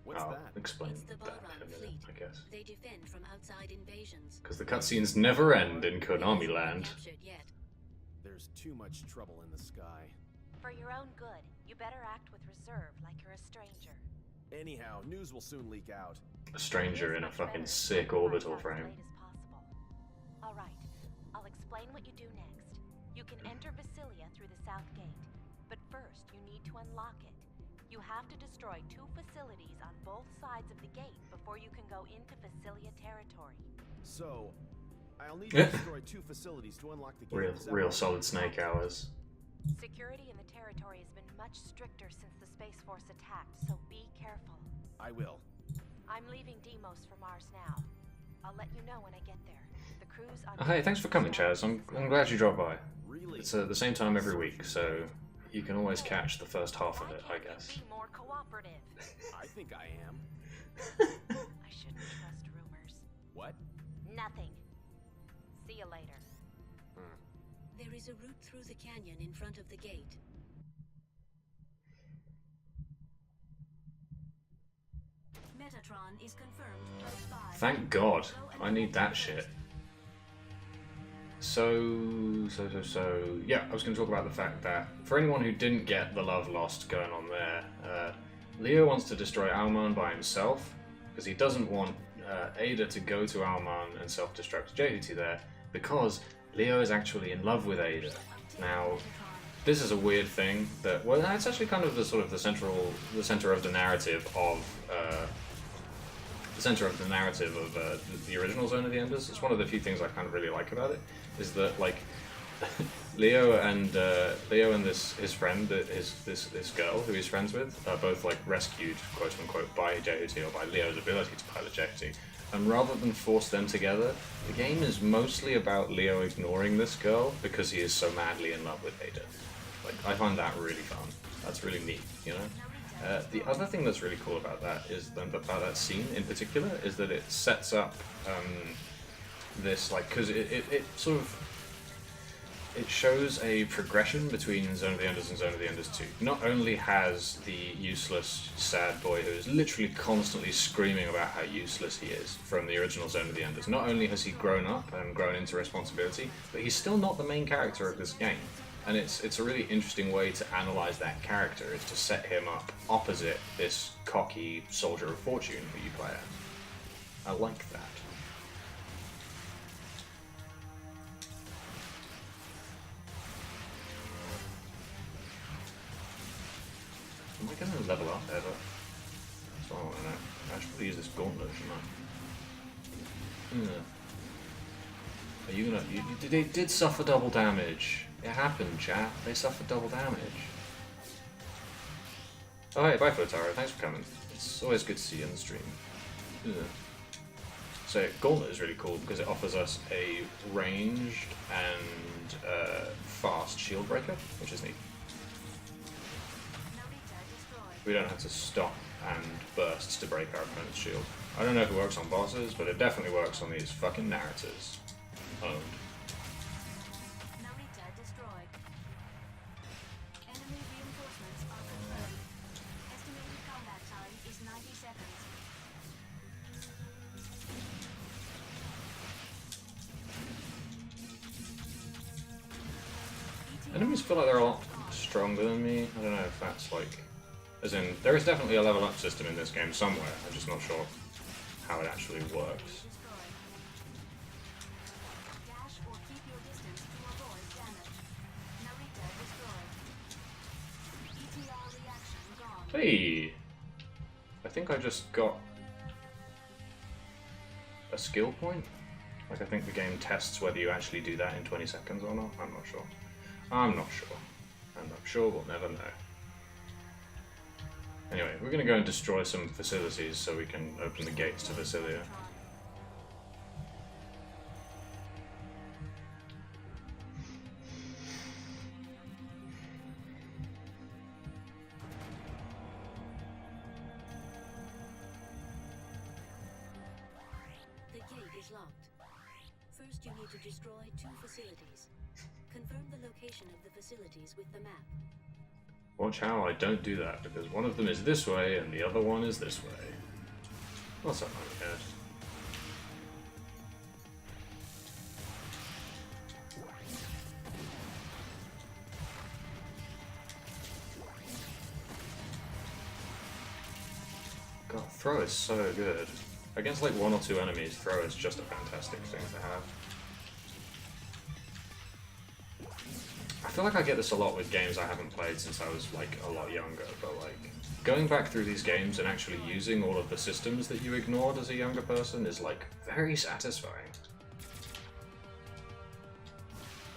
What's I'll that? explain It's the that Baron in a minute, fleet. I guess. They defend from outside invasions. Because the cutscenes never end in Konami Land. Captured yet. There's too much trouble in the sky. For your own good, you better act with reserve like you're a stranger. Anyhow, news will soon leak out. A stranger It is in a much fucking better sick to find orbital out as frame. late as possible. All right, I'll explain what you do next. You can enter Vasilia through the south gate, but first you need to unlock it. You have to destroy 2 facilities on both sides of the gate before you can go into Vasilia territory. So, I'll need to destroy 2 facilities to unlock the gate. Real solid Snake hours. Security in the territory has been much stricter since the Space Force attacked, so be careful. I will. I'm leaving Deimos for Mars now. I'll let you know when I get there. The crew's on. Hey, thanks for coming, Chaz. I'm glad you dropped by. Really? It's at the same time every week, so you can always catch the first half of it, I guess. Be more cooperative. I think I am. I shouldn't trust rumors. What? Nothing. See you later. There is a route through the canyon in front of the gate. Metatron is confirmed close by. Thank God. I need that shit. So, yeah, I was going to talk about the fact that for anyone who didn't get the love lost going on there, Leo wants to destroy Alman by himself because he doesn't want Ada to go to Alman and self-destruct JT there because Leo is actually in love with Ada. Now, this is a weird thing that, well, it's actually kind of the sort of the center of the narrative of the original Zone of the Enders. It's one of the few things I kind of really like about it, is that like Leo and his friend, this girl who he's friends with, are both like rescued, quote unquote, by JT or by Leo's ability to pilot JT. And rather than force them together, the game is mostly about Leo ignoring this girl because he is so madly in love with Ada. Like, I find that really fun. That's really neat, you know? The other thing that's really cool about that is about that scene in particular is that it sets up this, like, because it sort of it shows a progression between Zone of the Enders and Zone of the Enders 2. Not only has the useless, sad boy who is literally constantly screaming about how useless he is from the original Zone of the Enders, not only has he grown up and grown into responsibility, but he's still not the main character of this game. And it's a really interesting way to analyze that character, is to set him up opposite this cocky soldier of fortune who you play as. I like that. Am I going to level up ever? That's what I want to know. I should probably use this gauntlet, shouldn't I? Are you gonna... They did suffer double damage. It happened, chat. They suffered double damage. Oh, hey, bye, Flotaro. Thanks for coming. It's always good to see you on the stream. Ugh. So, Gauntlet is really cool because it offers us a ranged and fast shield breaker, which is neat. We don't have to stop and burst to break our opponent's shield. I don't know if it works on bosses, but it definitely works on these fucking narratives. Owned. Enemy reinforcements are confirmed. Estimated combat time is 90 seconds. Enemies feel like they're a lot stronger than me. I don't know if that's like... As in, there is definitely a level up system in this game somewhere. I'm just not sure how it actually works. Dash or keep your distance to avoid damage. Narita destroyed. ETR reaction gone. Hey! I think I just got a skill point. Like, I think the game tests whether you actually do that in 20 seconds or not. I'm not sure. I'm not sure. And I'm sure we'll never know. Anyway, we're gonna go and destroy some facilities so we can open the gates to Vasilia. The gate is locked. First, you need to destroy 2 facilities. Confirm the location of the facilities with the map. Watch how I don't do that, because one of them is this way and the other one is this way. What's up, my head? God, throw is so good. Against like 1 or 2 enemies, throw is just a fantastic thing to have. I feel like I get this a lot with games I haven't played since I was like a lot younger, but like going back through these games and actually using all of the systems that you ignored as a younger person is like very satisfying.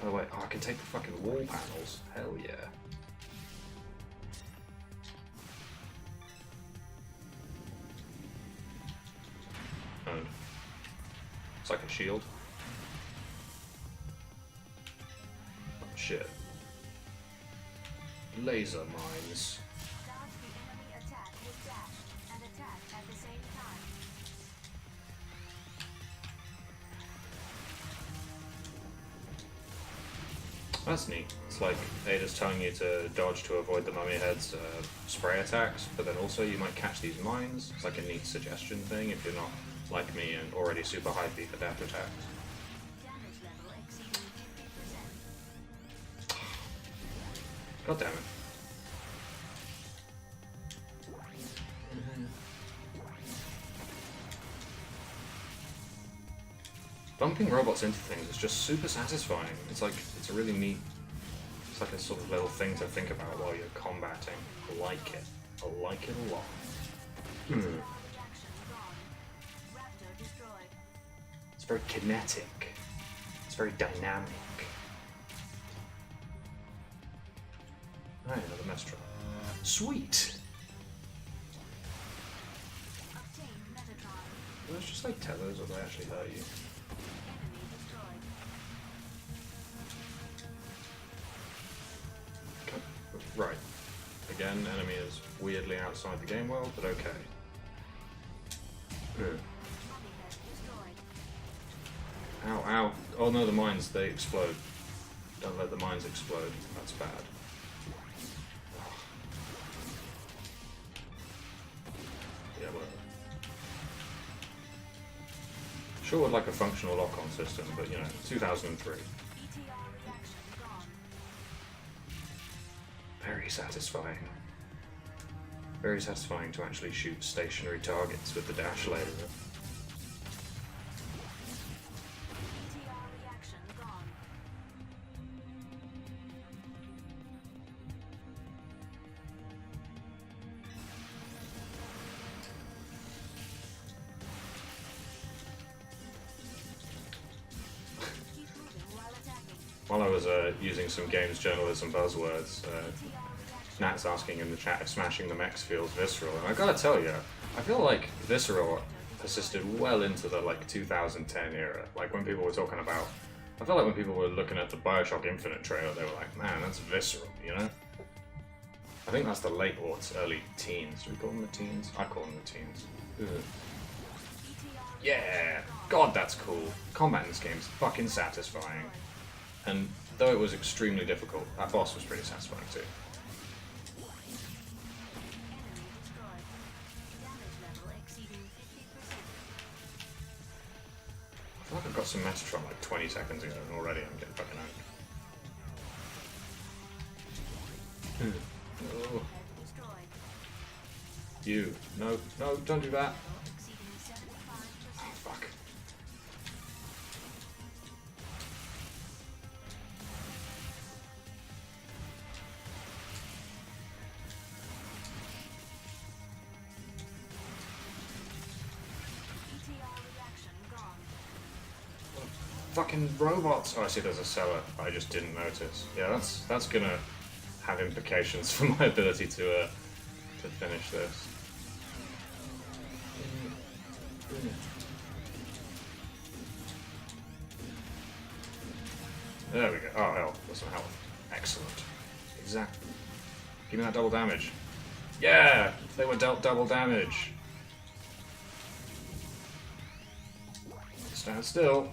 Oh wait, oh, I can take the fucking wall panels. Hell yeah. Oh. It's like a shield. Oh shit. Laser mines. Dodge the enemy attack with dash and attack at the same time. That's neat. It's like Ada's telling you to dodge to avoid the mummy head's spray attacks, but then also you might catch these mines. It's like a neat suggestion thing if you're not like me and already super hypey for dash attacks. Damage level exceeding 50%. God damn it. Bumping robots into things is just super satisfying. It's like, it's a really neat, it's like a sort of little thing to think about while you're combating. I like it. I like it a lot. Reaction gone. Raptor destroyed. It's very kinetic. It's very dynamic. Alright, another Mestral. Sweet! Obtained Metatron. Are those just like tethers or do they actually hurt you? Enemy destroyed. Right. Again, enemy is weirdly outside the game world, but okay. Mummy head destroyed. Ow, ow. Oh no, the mines, they explode. Don't let the mines explode. That's bad. Yeah, whatever. Sure would like a functional lock-on system, but you know, 2003. ETR reaction gone. Very satisfying. Very satisfying to actually shoot stationary targets with the dash laser. ETR reaction gone. Keep moving while attacking. While I was using some games journalism buzzwords, Nat's asking in the chat if smashing the mechs feels visceral, and I gotta tell you, I feel like visceral persisted well into the like 2010 era. Like when people were talking about, I feel like when people were looking at the Bioshock Infinite trailer, they were like, man, that's visceral, you know? I think that's the late aughts, early teens. Do we call them the teens? I call them the teens. Ugh. Yeah! God, that's cool. Combat in this game is fucking satisfying. And though it was extremely difficult, that boss was pretty satisfying too. Enemy destroyed. Damage level exceeding 50%. I feel like I got some Metatron like 20 seconds ago and already I'm getting fucking angry. Oh, Head destroyed. you. No, no, don't do that. Exceeding 75%. Oh, fuck. ETR reaction gone. Fucking robots. Oh, I see there's a cellar. I just didn't notice. Yeah, that's gonna have implications for my ability to to finish this. There we go. Oh, hell. That's some health. Excellent. Exactly. Give me that double damage. Yeah! They were dealt double damage. Stand still.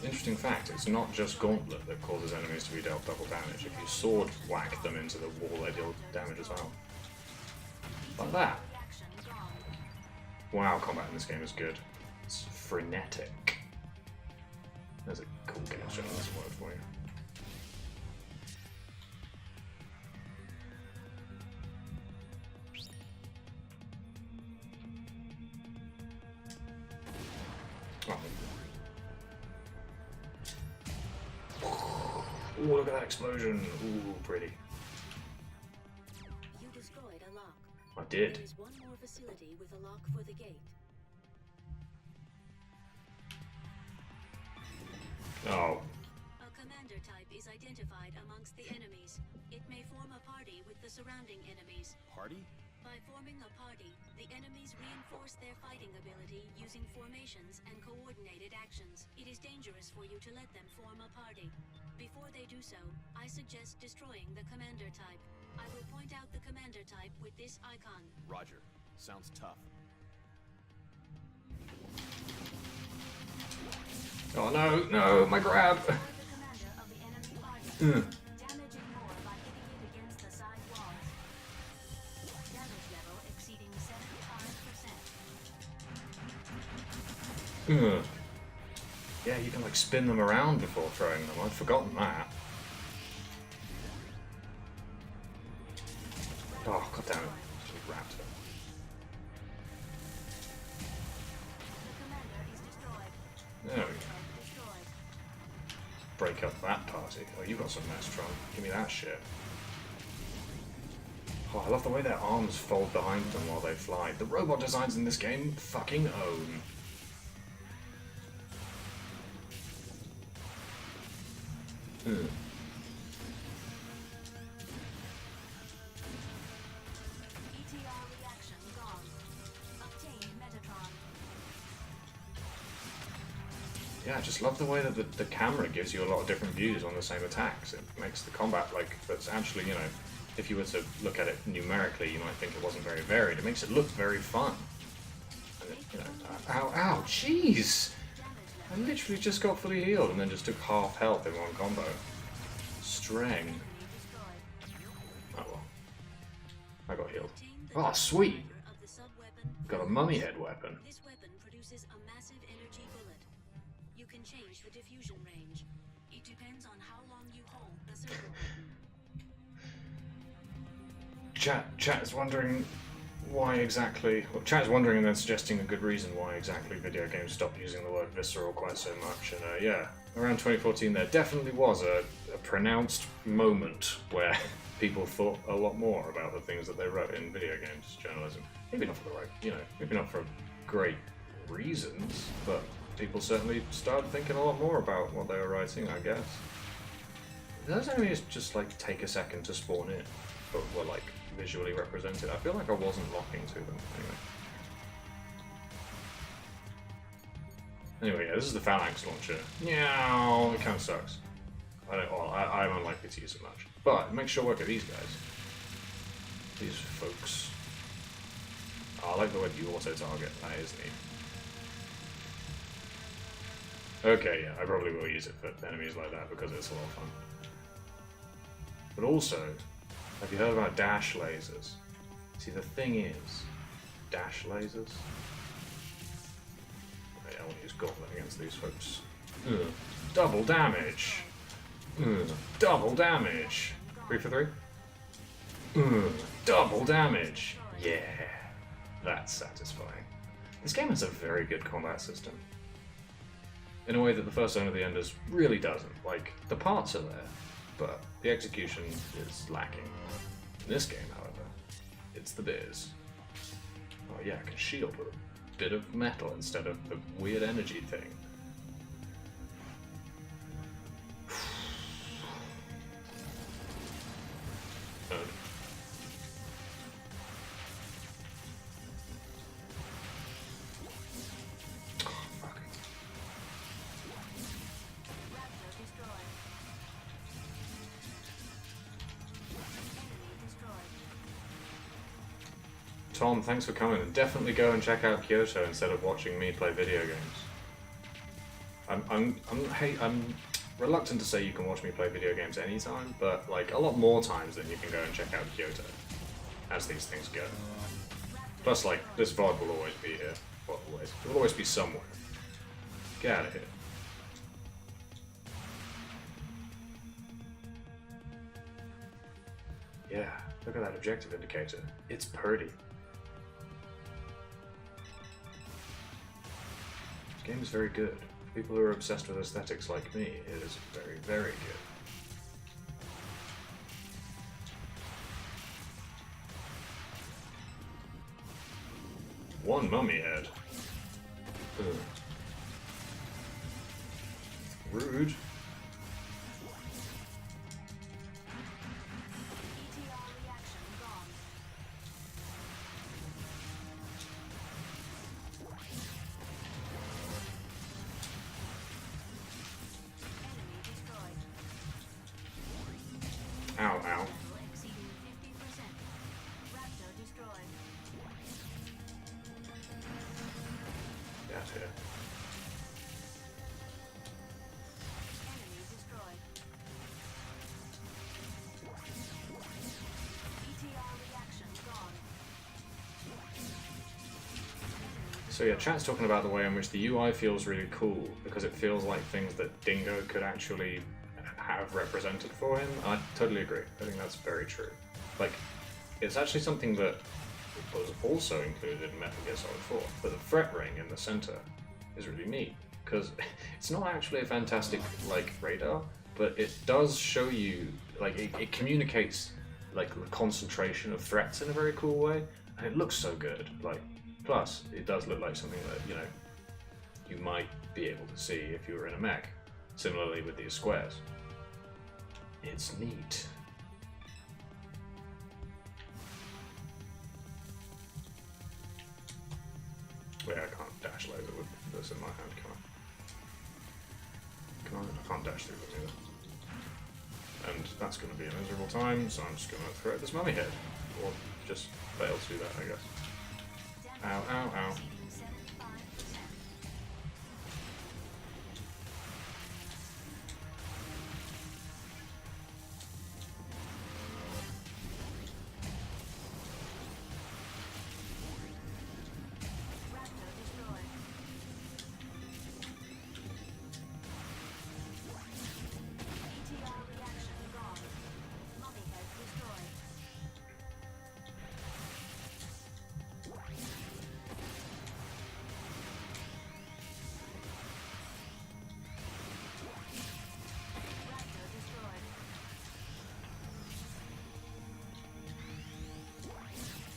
Interesting fact, it's not just Gauntlet that causes enemies to be dealt double damage. If you sword whack them into the wall, they deal damage as well. Like that. Wow, combat in this game is good. It's frenetic. There's a cool Games Journalist word for you. Ooh, look at that explosion. Ooh, pretty. You destroyed a lock. I did. There is one more facility with a lock for the gate. Oh. A commander type is identified amongst the enemies. It may form a party with the surrounding enemies. Party? By forming a party, the enemies reinforce their fighting ability using formations and coordinated actions. It is dangerous for you to let them form a party. Before they do so, I suggest destroying the commander type. I will point out the commander type with this icon. Roger. Sounds tough. Oh no, no, my grab! The commander of the enemy party. Damaging more by hitting it against the side walls. Damage level exceeding 75%. Yeah, you can like spin them around before throwing them. I'd forgotten that. Oh, god damn it. Just wrapped it. The commander is destroyed. There we go. Break up that party. Oh, you got some mess, Tron. Give me that shit. Oh, I love the way their arms fold behind them while they fly. The robot designs in this game fucking own. ETR reaction gone. Obtain Metatron. Yeah, I just love the way that the camera gives you a lot of different views on the same attacks. It makes the combat like that's actually, you know, if you were to look at it numerically, you might think it wasn't very varied. It makes it look very fun. And it, you know, ow, jeez! I literally just got fully healed and then just took half health in one combo. Streng. Oh well. I got healed. Oh, sweet! Of the sub-weapon. Got a mummy head weapon. This weapon produces a massive energy bullet. You can change the diffusion range. It depends on how long you hold the circle button. Chat is wondering why exactly. Well, chat is wondering and then suggesting a good reason why exactly video games stopped using the word visceral quite so much. And yeah, around 2014 there definitely was a pronounced moment where people thought a lot more about the things that they wrote in video games journalism. Maybe not for the right, you know, maybe not for great reasons, but people certainly started thinking a lot more about what they were writing, I guess. Those enemies just like take a second to spawn in, but were like visually represented. I feel like I wasn't locking to them anyway, yeah, this is the Phalanx launcher. Meow, it kind of sucks. I'm unlikely to use it much, but it makes sure work at these guys. These folks. Oh, I like the way you auto-target. That is neat. Okay, yeah, I probably will use it for enemies like that because it's a lot of fun. But also, have you heard about dash lasers? See, the thing is, dash lasers. Okay, I want to use Gauntlet against these folks. Double damage. Double damage. 3 for 3. Double damage. Yeah, that's satisfying. This game has a very good combat system. In a way that the first Zone of the Enders really doesn't. Like, the parts are there, but the execution is lacking. In this game, however, it's the biz. Oh yeah, I can shield with a bit of metal instead of the weird energy thing. Tom, thanks for coming, and definitely go and check out Kyoto instead of watching me play video games. I'm reluctant to say you can watch me play video games anytime, but like a lot more times than you can go and check out Kyoto, as these things go. Plus, like, this VOD will always be here. Well, always. It will always be somewhere. Get out of here. Yeah, look at that objective indicator. It's pretty. This game is very good. For people who are obsessed with aesthetics like me, it is very, very good. One mummy head. Ugh. Rude. Ow, ow. That's it. So yeah, chat's talking about the way in which the UI feels really cool because it feels like things that Dingo could actually have represented for him. I totally agree. I think that's very true. Like, it's actually something that was also included in Metal Gear Solid 4, but the fret ring in the center is really neat because it's not actually a fantastic like radar, but it does show you like it communicates like the concentration of threats in a very cool way, and it looks so good. Like, plus it does look like something that, you know, you might be able to see if you were in a mech. Similarly with these squares. It's neat. Wait, I can't dash laser with this in my hand, can I? Can I? I can't dash through them either. And that's going to be a miserable time, so I'm just going to throw at this mummy head. Or just fail to do that, I guess. Ow, ow, ow.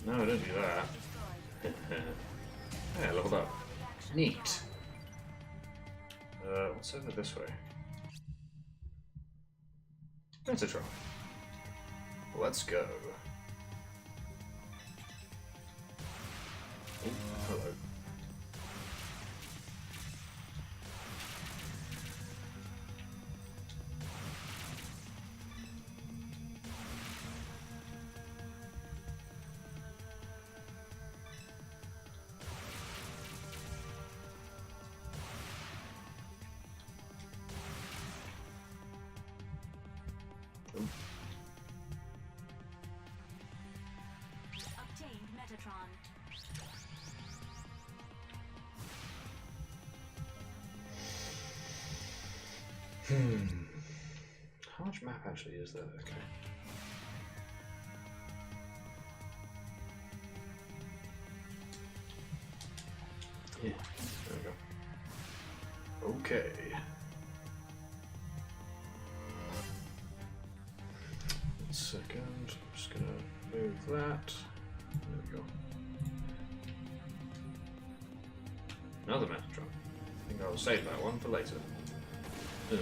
No, don't do that. Yeah, leveled up. Neat. What's over this way? Metatron. Let's go. Oh, hello. Obtained Metatron. How much map actually is there? Okay. Yeah, there we go. Okay. One second, I'm just gonna move that. There we go. Another Metatron. I think I'll save that one for later. Ugh.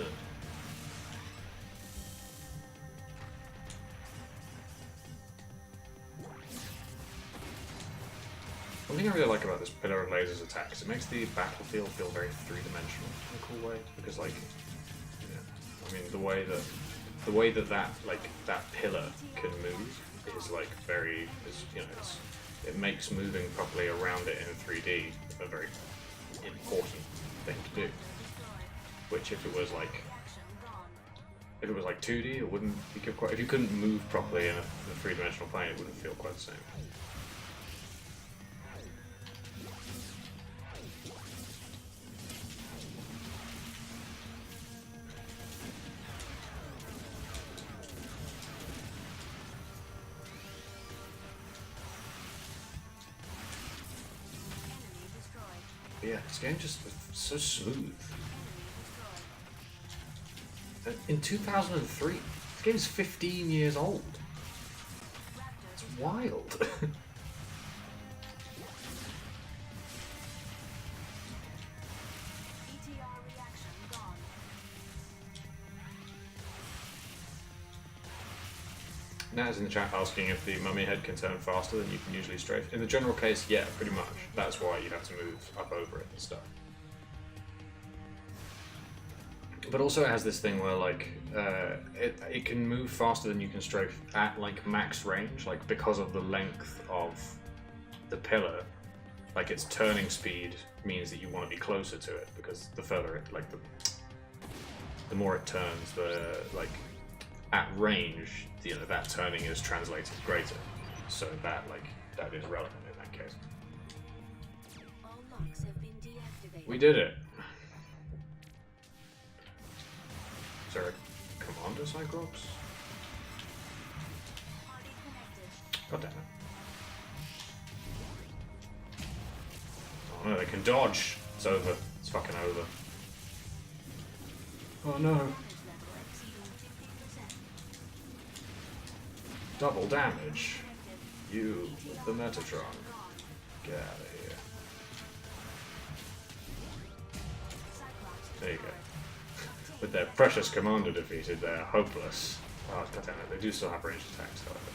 One thing I really like about this Pillar of Lasers attack is it makes the battlefield feel very three-dimensional in a cool way. Because, like, yeah, I mean, the way that that pillar can move is like very, you know, it makes moving properly around it in 3D a very important thing to do. Which, if it was like 2D, it wouldn't be quite. If you couldn't move properly in a three-dimensional plane, it wouldn't feel quite the same. But yeah, this game just is so smooth. In 2003, this game is 15 years old. It's wild. Naz in the chat asking if the mummy head can turn faster than you can usually strafe. In the general case, yeah, pretty much. That's why you have to move up over it and stuff. But also it has this thing where like it can move faster than you can strafe at like max range, like because of the length of the pillar. Like its turning speed means that you want to be closer to it, because the further it, like the more it turns, the like at range, you know, that turning is translated greater. So that is relevant in that case. All locks have been deactivated. We did it. Is there a Commander Cyclops? Party connected. God damn it. Oh no, they can dodge. It's over. It's fucking over. Oh no. Damage level exceeding 50%. Double damage. You with the Metatron. Get out of here. There you go. With their precious commander defeated, they're hopeless. Oh, god damn it. They do still have ranged attacks, however.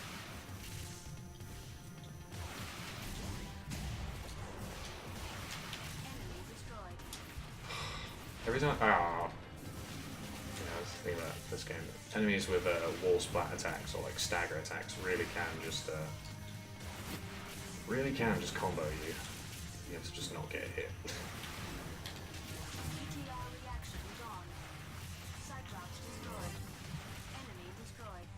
Enemy destroyed. Every time. Oh. Yeah, I was thinking about this game. Enemies with wall splat attacks or like stagger attacks really can just combo you. You have to just not get hit. ETR reaction gone. Cyclops destroyed. Enemy destroyed.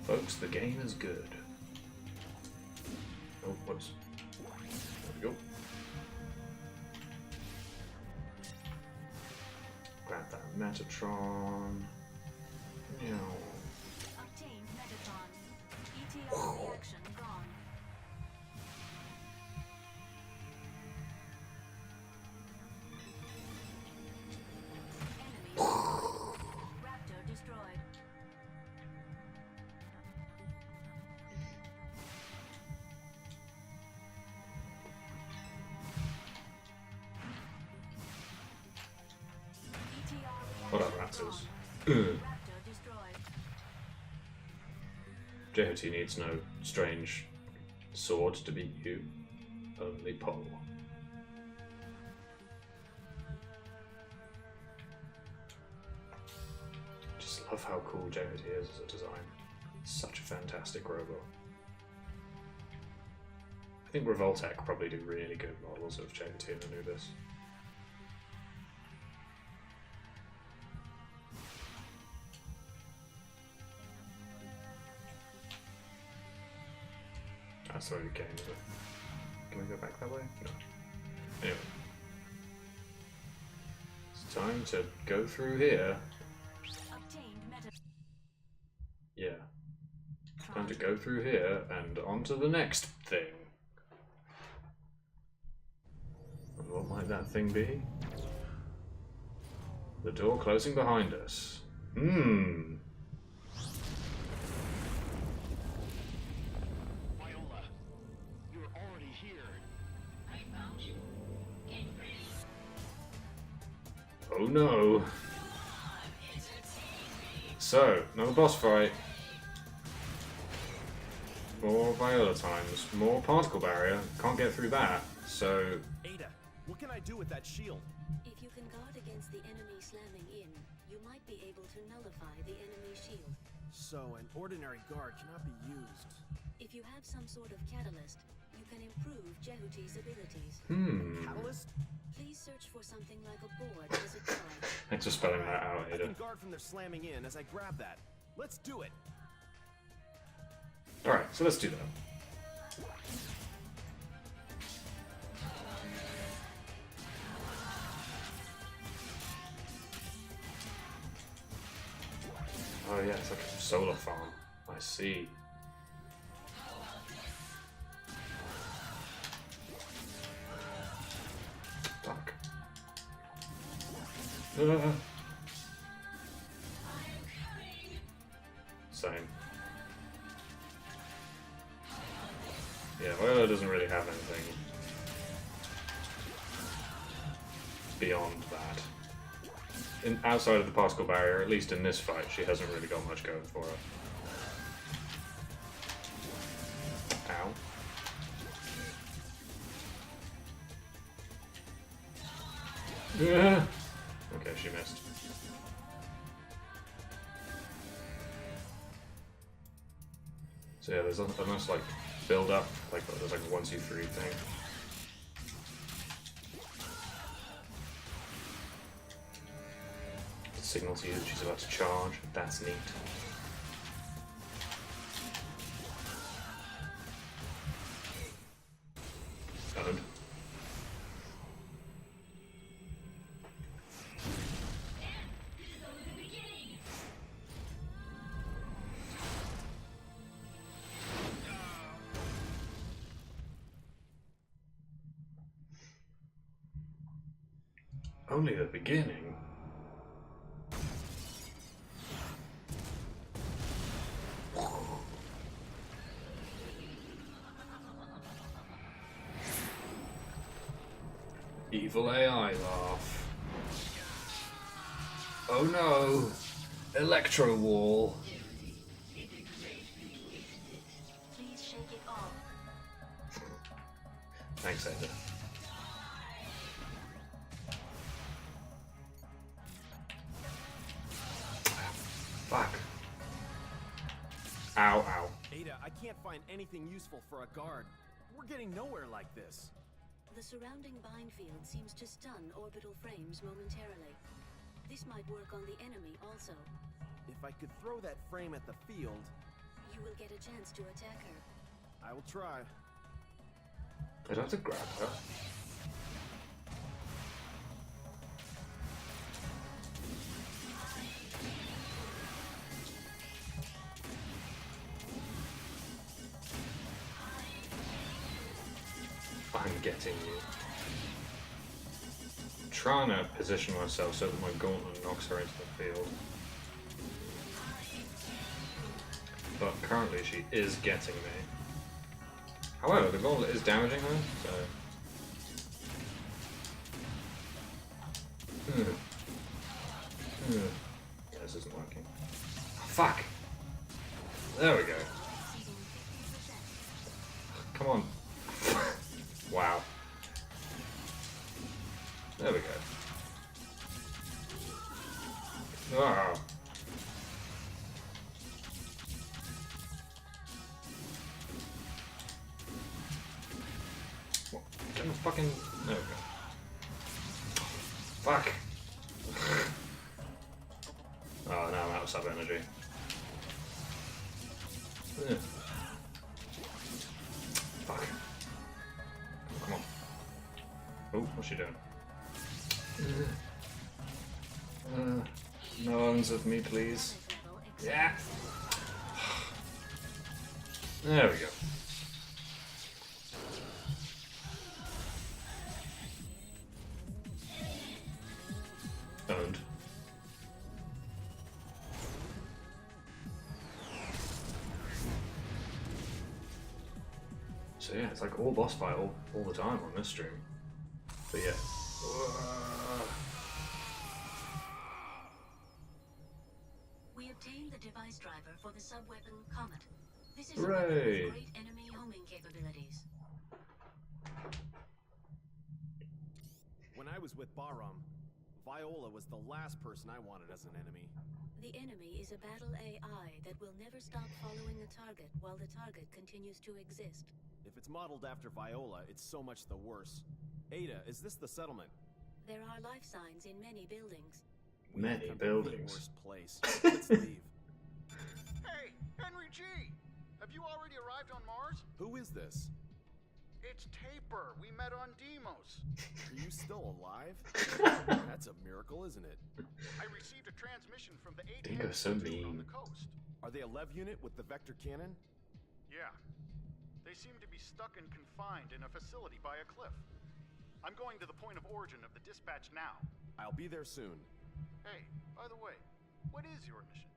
Folks, the game is good. Oh, whoops. There we go. Grab that Metatron. Meow. Obtained Metatron. ETR reaction gone. Enemy Raptor destroyed. ETR What up, reaction Raptors? gone. Raptor destroyed. JOT needs no strange sword to beat you. Only pole. Just love how cool JOT is as a design. Such a fantastic robot. I think Revoltech probably do really good models of JOT and Anubis. That's where we came, is it? Can we go back that way? No. Anyway. It's time to go through here. Obtained Metatron. Yeah. Time to go through here and on to the next thing. And what might that thing be? The door closing behind us. Viola, you're already here. I found you. Get ready. Oh no. So, another boss fight. More Viola times. More particle barrier. Can't get through that. So, Ada, what can I do with that shield? If you can guard against the enemy slamming in, you might be able to nullify the enemy shield. So, an ordinary guard cannot be used. If you have some sort of catalyst, you can improve Jehuti's abilities. Catalyst? Please search for something like a board as a guide. Thanks for spelling that out, I Ada. can guard from their slamming in as I grab that. Let's do it. Alright, so let's do that. Oh yeah, it's like a solar farm. I see. Fuck. Same. Yeah, Viola doesn't really have anything beyond that. Outside of the particle barrier, at least in this fight, she hasn't really got much going for her. Ow. Yeah. Okay, she missed. So yeah, there's a nice like build up, like there's like a 1, 2, 3 thing. Signal to you that she's about to charge. That's neat. Owned. Only the beginning. Evil AI laugh. Oh no! Electro wall. Please shake it off. Thanks, Ada. Fuck. Ow, ow. Ada, I can't find anything useful for a guard. We're getting nowhere like this. The surrounding bind field seems to stun orbital frames momentarily. This might work on the enemy also. If I could throw that frame at the field, You will get a chance to attack her. I will try. I'd have to grab her. I'm getting you. I'm trying to position myself so that my gauntlet knocks her into the field. But currently she is getting me. However, the gauntlet is damaging her, so... Yeah, this isn't working. Oh, fuck! There we go. Come on. Wow. There we go. Oh. What? Get the fucking... There we go. Fuck. Oh, now I'm out of sub energy. Ugh. Fuck. Come on. Oh, what's she doing? No owns of me, please. Yeah. There we go. Owned. So yeah, it's like all boss fight all the time on this stream. But yeah. We obtained the device driver for the sub-weapon Comet. This is Hooray. a weapon with great enemy homing capabilities. When I was with Bahram, Viola was the last person I wanted as an enemy. The enemy is a battle AI that will never stop following a target while the target continues to exist. If it's modeled after Viola, it's so much the worse. Ada, is this the settlement? There are life signs in many buildings. Many The buildings. worst place. Let's leave. Hey, Henry G! Have you already arrived on Mars? Who is this? It's Taper. We met on Deimos. Are you still alive? That's a miracle, isn't it? I received a transmission from the 8th Dingo's so Platoon on mean. the coast. Are they a Lev unit with the vector cannon? Yeah. They seem to be stuck and confined in a facility by a cliff. I'm going to the point of origin of the dispatch now. I'll be there soon. Hey, by the way, what is your mission?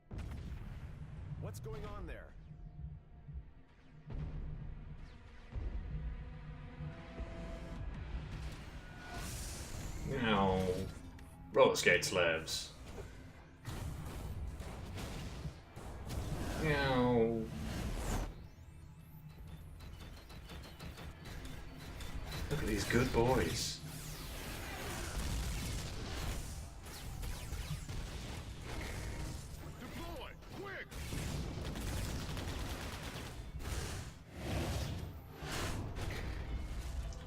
What's going on there? Now, roller skates, Levs. Meow. Look at these good boys. Deploy! Quick!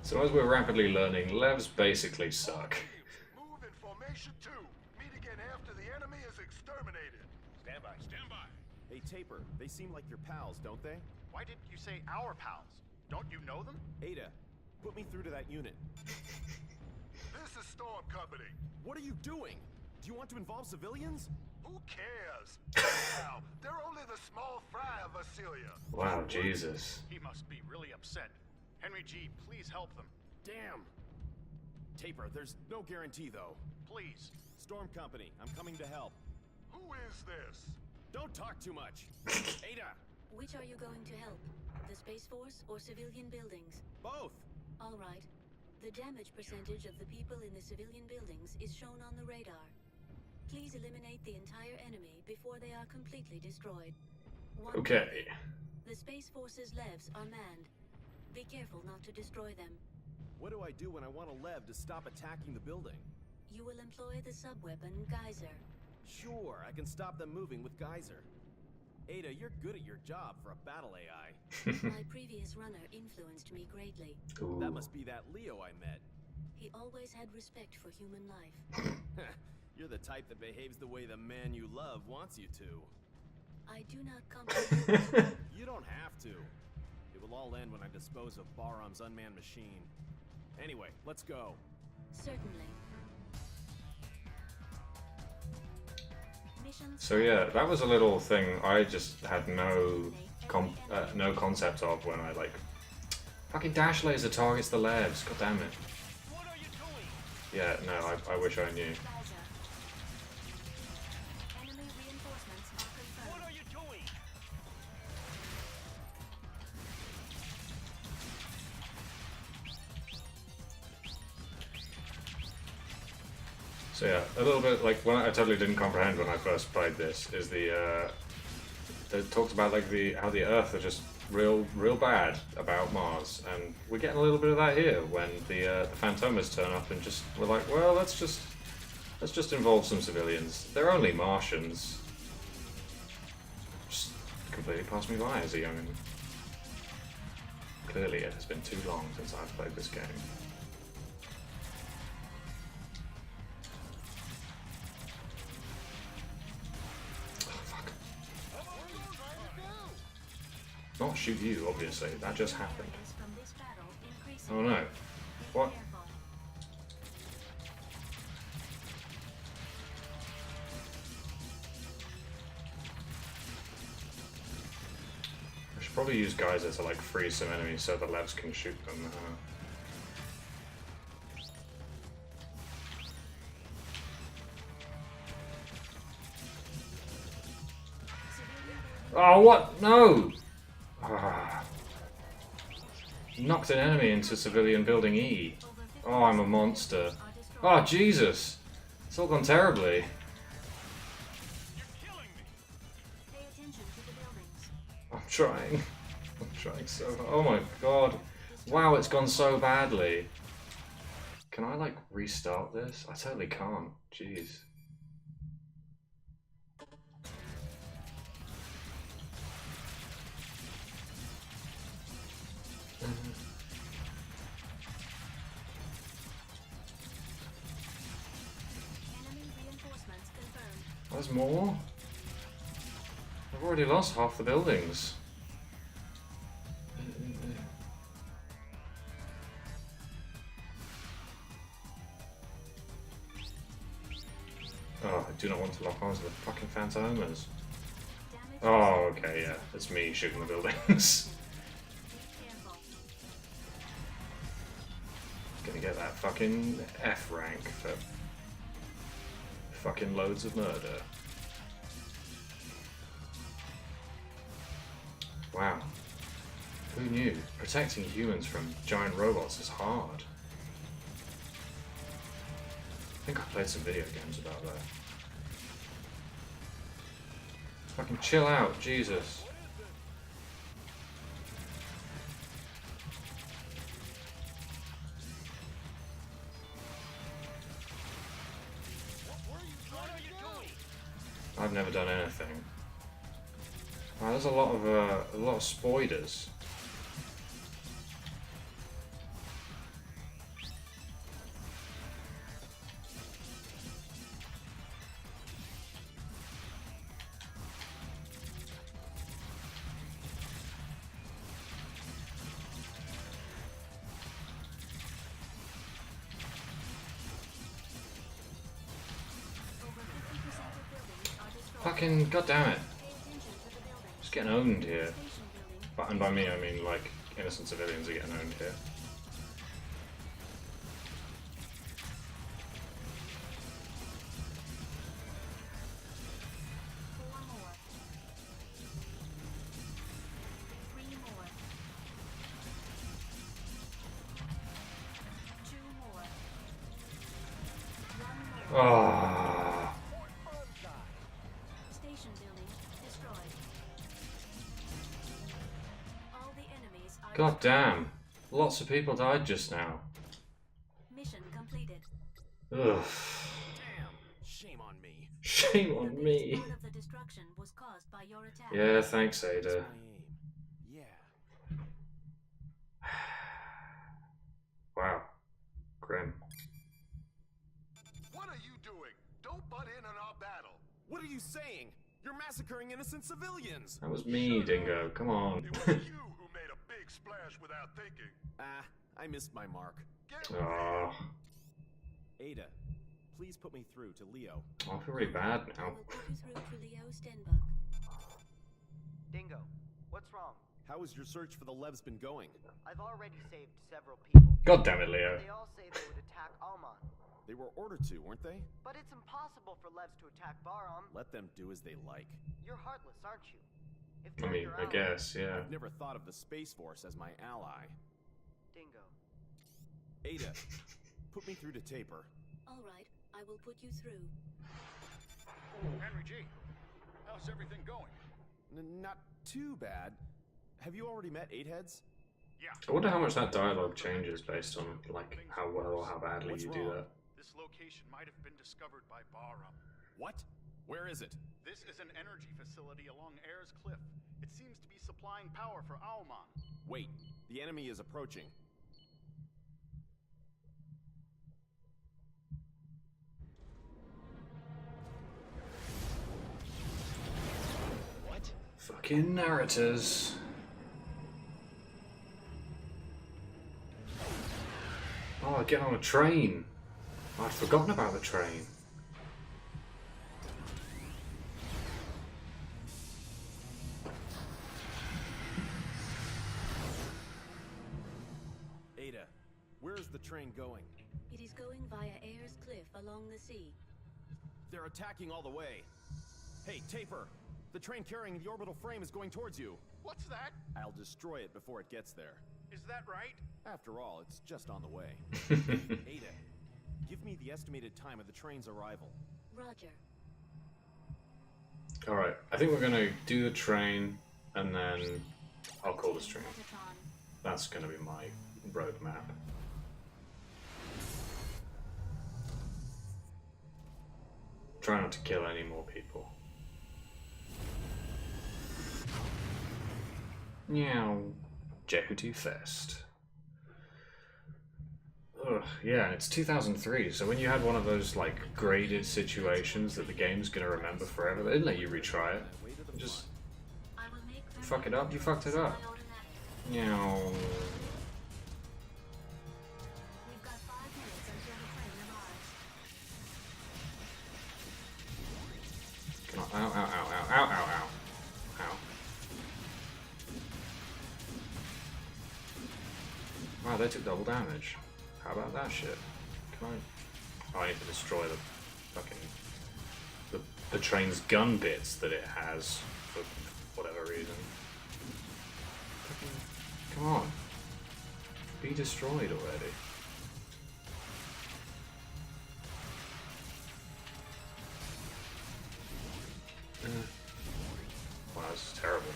So as we're rapidly learning, Levs basically suck. Move in formation 2. Meet again after the enemy is exterminated. Stand by. Stand by. Hey, Taper, they seem like your pals, don't they? Why didn't you say our pals? Don't you know them? Ada, put me through to that unit. This is Storm Company. What are you doing? Do you want to involve civilians? Who cares? Now, they're only the small fry of Vasilia. Wow, Jesus. He must be really upset. Henry G, please help them. Damn. Taper, there's no guarantee, though. Please. Storm Company, I'm coming to help. Who is this? Don't talk too much. Ada, Which are you going to help? The Space Force or civilian buildings? both. All right. The damage percentage of the people in the civilian buildings is shown on the radar. Please eliminate the entire enemy before they are completely destroyed. Okay. The Space Force's Levs are manned. Be careful not to destroy them. What do I do when I want a Lev to stop attacking the building? You will employ the sub-weapon Geyser. Sure, I can stop them moving with Geyser. Ada, you're good at your job for a battle AI. My previous runner influenced me greatly. Ooh. That must be that Leo I met. He always had respect for human life. You're the type that behaves the way the man you love wants you to. I do not comprehend. You don't have to. It will all end when I dispose of Barham's unmanned machine. Anyway, let's go. Certainly. Missions. So yeah, that was a little thing I just had no concept of when I like fucking dash laser targets the Levs. God damn it. What are you doing? Yeah, no, I wish I knew. Geyser. Enemy reinforcements are confirmed. What are you doing? So yeah, a little bit like what I totally didn't comprehend when I first played this is the it talks about like how the Earth are just real bad about Mars, and we're getting a little bit of that here when the Phantomas turn up and just we're like, well, let's just involve some civilians. They're only Martians. Just completely passed me by as a young'un. Clearly, it has been too long since I've played this game. Not shoot you, obviously. That just happened. From this battle increasing. Oh no. What? Careful. I should probably use Geyser to like freeze some enemies so the Levs can shoot them. Oh, what? No! Ah. Knocked an enemy into civilian building E. Oh, I'm a monster. Oh, Jesus! It's all gone terribly. Pay attention to the buildings. I'm trying. I'm trying so hard. Oh my god. Wow, it's gone so badly. Can I, like, restart this? I totally can't. Jeez. Enemy reinforcements confirmed. There's more? I've already lost half the buildings. Oh, I do not want to lock onto the fucking Phantomas. Damage. Oh, okay, yeah. It's me shooting the buildings. Be careful. Gonna get that fucking F rank for fucking loads of murder. Wow. Who knew? Protecting humans from giant robots is hard. I think I played some video games about that. Fucking chill out, Jesus. I've never done anything. Wow, there's a lot of spoiders. Over 50% of buildings are destroyed. Fucking goddamn it! Pay attention to the buildings. Just getting owned here. Station building. And by me, I mean like innocent civilians are getting owned here. Four more. Three more. Two more. One more. Ah, Station building destroyed. All the enemies are god damn! Lots of people died just now. Mission completed. Ugh. Damn. Shame on me. Shame The on biggest me. part of the destruction was caused by your attack. Yeah, thanks, That's Ada. my aim. Yeah. Wow. Grim. What are you doing? Don't butt in on our battle. What are you saying? You're massacring innocent civilians. That was me, Dingo. Come on. It was you who made a big splash without thinking. Ah, I missed my mark. Get Oh, Ada, please put me through to Leo. I feel really bad I now. will put you through to Leo Stenbuck. Dingo, what's wrong? How has your search for the Levs been going? I've already saved several people. God damn it, Leo. They all say they would attack Alman. They were ordered to, weren't they? But it's impossible for Levs to attack Baram. Let them do as they like. You're heartless, aren't you? If I they're mean, your I ally, guess, yeah. I've never thought of the Space Force as my ally. Dingo. Ada, put me through to Taper. All right, I will put you through. Henry G. How's everything going? Not too bad. Have you already met Eight Heads? Yeah. I wonder how much that dialogue changes based on like how well or how badly What's you do wrong? that. This location might have been discovered by Baram. What? Where is it? This is an energy facility along Ayers Cliff. It seems to be supplying power for Alman. Wait, the enemy is approaching. What? Fucking narrators. Oh, get on a train. I'd forgotten about the train. Ada, where is the train going? It is going via Ayers Cliff along the sea. They're attacking all the way. Hey, Taper! The train carrying the orbital frame is going towards you. What's that? I'll destroy it before it gets there. Is that right? After all, it's just on the way. Ada, give me the estimated time of the train's arrival. Roger. Alright, I think we're gonna do the train and then I'll call the stream. Metatron. That's gonna be my roadmap. Try not to kill any more people. Meow. Jehuty Fest. Ugh, yeah, and it's 2003, so when you had one of those, like, graded situations that the game's gonna remember forever, they didn't let you retry it. Just fuck it up, you fucked it up. You know. We've got 5 minutes until the train arrives. Come on, ow, ow, ow, ow, ow, ow, ow. Ow. Wow, they took double damage. How about that shit? Can I... Oh, I need to destroy the fucking... The train's gun bits that it has for whatever reason. Fucking... Come on. Be destroyed already. Wow, this is terrible.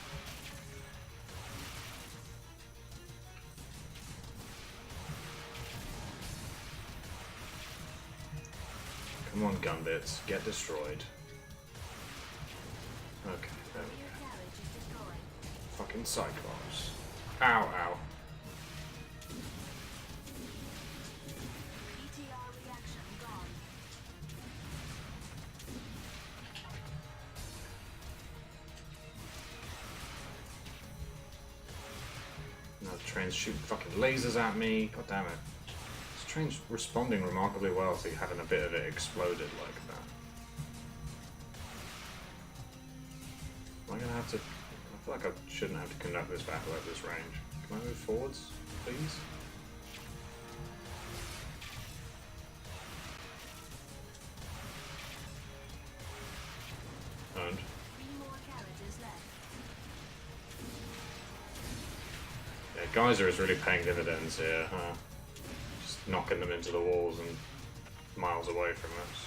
Come on, gun bits, get destroyed. Okay, there we go. Fucking Cyclops. Ow, ow. ETR reaction gone. No, the train's shooting fucking lasers at me. God damn it. This train's responding remarkably well to having a bit of it exploded like that. Am I gonna have to... I feel like I shouldn't have to conduct this battle at this range. Can I move forwards, please? Earned. 3 more carriages left. Yeah, Geyser is really paying dividends here, huh? Just knocking them into the walls and miles away from us.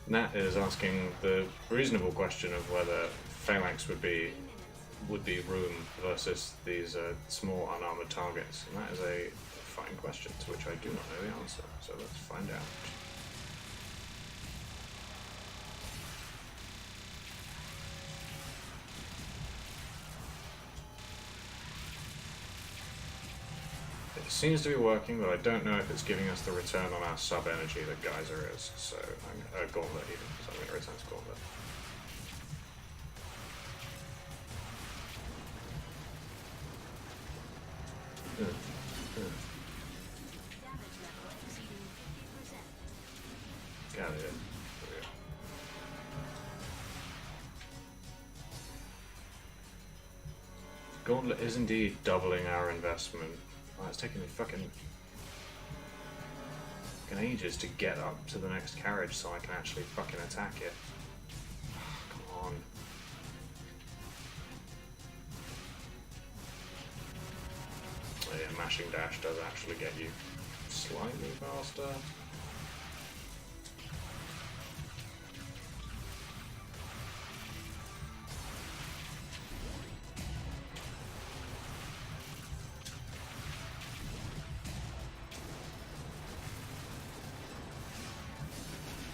Nat is asking the reasonable question of whether Phalanx would be room versus these small unarmored targets, and that is a fine question to which I do not know the answer. So let's find out. It seems to be working, but I don't know if it's giving us the return on our sub-energy that Geyser is. So, Gauntlet even, so I'm going to return to Gauntlet. Damage level exceeding 50%. Get out of here. There we go. Gauntlet is indeed doubling our investment. Oh, it's taking me fucking ages to get up to the next carriage so I can actually fucking attack it. Come on. Oh yeah, mashing dash does actually get you slightly faster.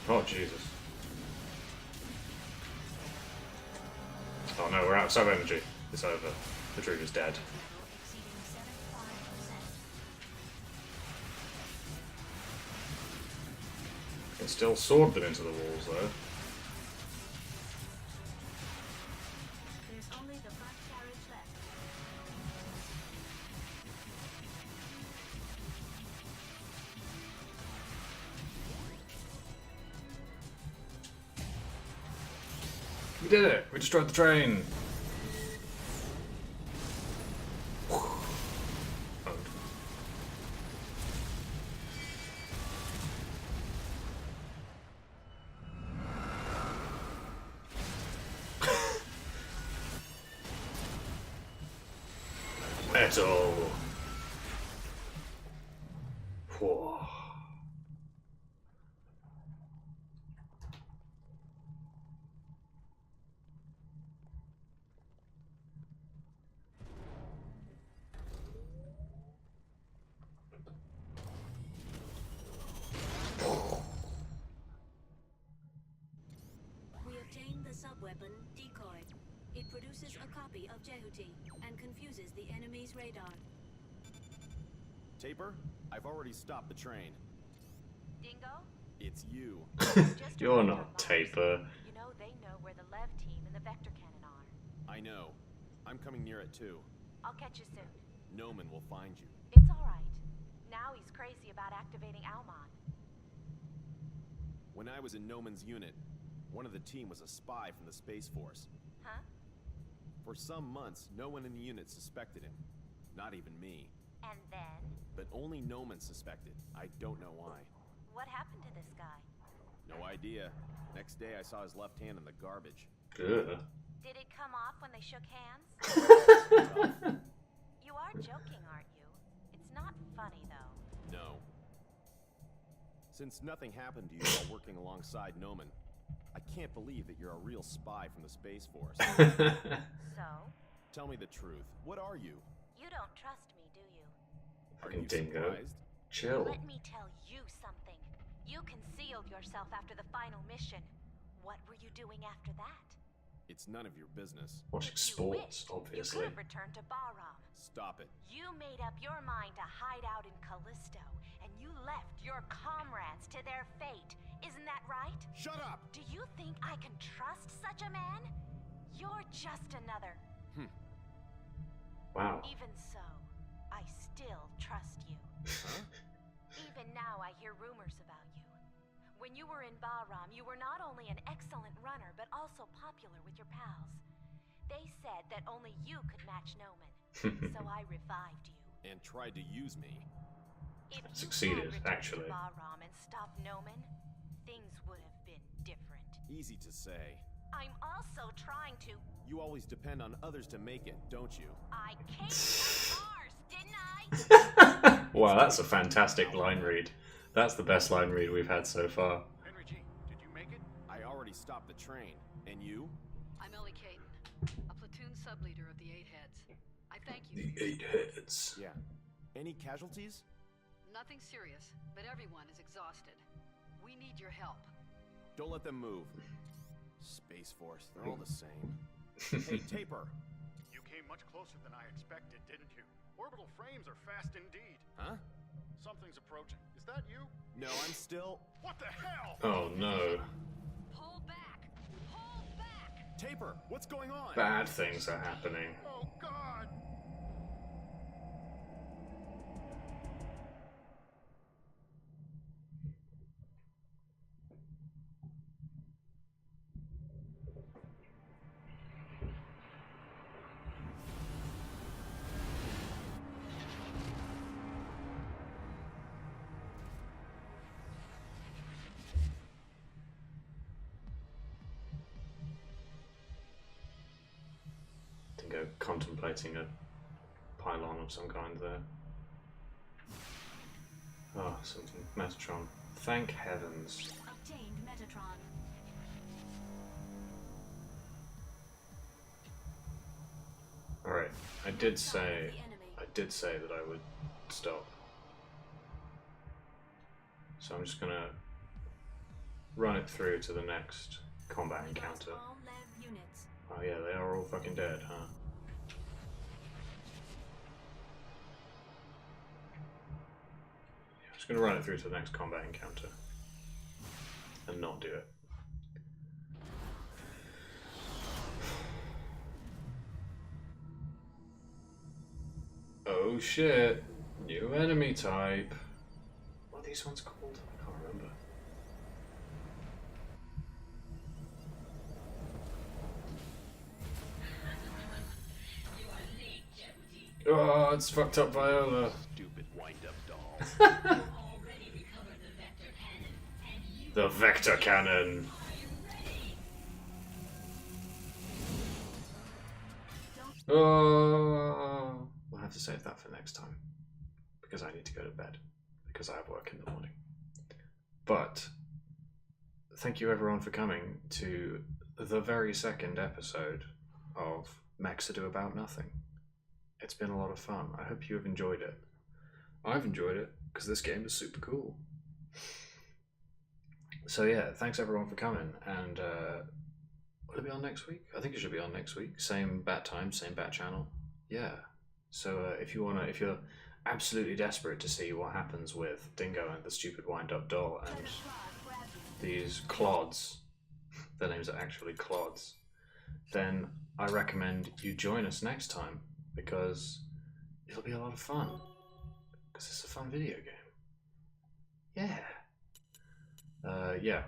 Oh, Jesus. Oh no, we're out of sub-energy. It's over. The troop is dead. Exceeding 75%. I can still sword them into the walls, though. There's only the front carriage left. We did it! We destroyed the train! Metal! Whoa. sub-weapon, Decoy. It produces a copy of Jehuti and confuses the enemy's radar. Taper, I've already stopped the train. Dingo? It's you. Just You're remember, not Mars, Taper. You know they know where the Lev team and the Vector Cannon are. I know. I'm coming near it too. I'll catch you soon. Noman will find you. It's alright. Now he's crazy about activating Almon. When I was in Noman's unit, one of the team was a spy from the Space Force. Huh? For some months, no one in the unit suspected him. Not even me. And then? But only Noman suspected. I don't know why. What happened to this guy? No idea. Next day I saw his left hand in the garbage. Ugh. Did it come off when they shook hands? You are joking, aren't you? It's not funny, though. No. Since nothing happened to you while working alongside Noman, I can't believe that you're a real spy from the Space Force. So? Tell me the truth. What are you? You don't trust me, do you? Are Fucking you dingo. surprised? Chill. Let me tell you something. You concealed yourself after the final mission. What were you doing after that? It's none of your business. Watching If you sports, wished, obviously. You could have returned to Bahram. Stop it. You made up your mind to hide out in Callisto, and you left your comrades to their fate. Isn't that right? Shut up! Do you think I can trust such a man? You're just another. Wow. Even so, I still trust you. Huh? Even now, I hear rumors about you. When you were in Bahram, you were not only an excellent runner, but also popular with your pals. They said that only you could match Noman, so I revived you. And tried to use me. If you Succeeded, had returned actually. to Bahram and stopped Noman, things would have been different. Easy to say. I'm also trying to. You always depend on others to make it, don't you? I came from Mars, didn't I? Wow, that's a fantastic line read. That's the best line read we've had so far. Henry G, did you make it? I already stopped the train. And you? I'm Ellie Caden, a platoon sub-leader of the Eight Heads. I thank you for your Eight support. heads. Yeah. Any casualties? Nothing serious, but everyone is exhausted. We need your help. Don't let them move. Space Force, they're all the same. Hey, Taper! You came much closer than I expected, didn't you? Orbital frames are fast indeed. Huh? Something's approaching. Is that you? No, I'm still... What the hell? Oh no. Pull back! Pull back! Taper, what's going on? Bad things are happening. Oh, God! Dingo contemplating a pylon of some kind there. Oh, something. Metatron. Thank heavens. Obtained Metatron. Alright, I did say The enemy. that I would stop. So I'm just gonna run it through to the next combat We lost encounter. all Lev units. Oh yeah, they are all fucking dead, huh? Yeah, I'm just gonna run it through to the next combat encounter. And not do it. Oh shit! New enemy type. What are these ones called? I can't remember. You are late, Jehuti. Oh, it's fucked up Viola. Stupid wind-up doll. Already recovered the vector cannon, and you The vector cannon. are you ready? Oh, we'll have to save that for next time because I need to go to bed because I have work in the morning. But thank you everyone for coming to the very second episode of Mechs About Nothing. It's been a lot of fun. I hope you have enjoyed it. I've enjoyed it because this game is super cool. So yeah, thanks everyone for coming, and Will it be on next week? I think it should be on next week. Same bat time, same bat channel. Yeah. So if you're absolutely desperate to see what happens with Dingo and the stupid wind-up doll and these clods, their names are actually clods, then I recommend you join us next time, because it'll be a lot of fun. Because it's a fun video game. Yeah. Yeah.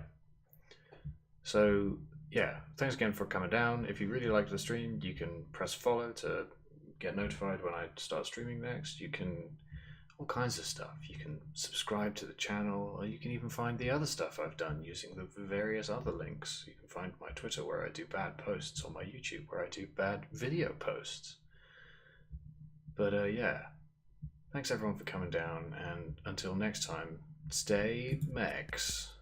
So, yeah, thanks again for coming down. If you really liked the stream, you can press follow to get notified when I start streaming next. You can, all kinds of stuff. You can subscribe to the channel, or you can even find the other stuff I've done using the various other links. You can find my Twitter where I do bad posts, or my YouTube where I do bad video posts. But yeah, thanks everyone for coming down, and until next time, stay Mechs.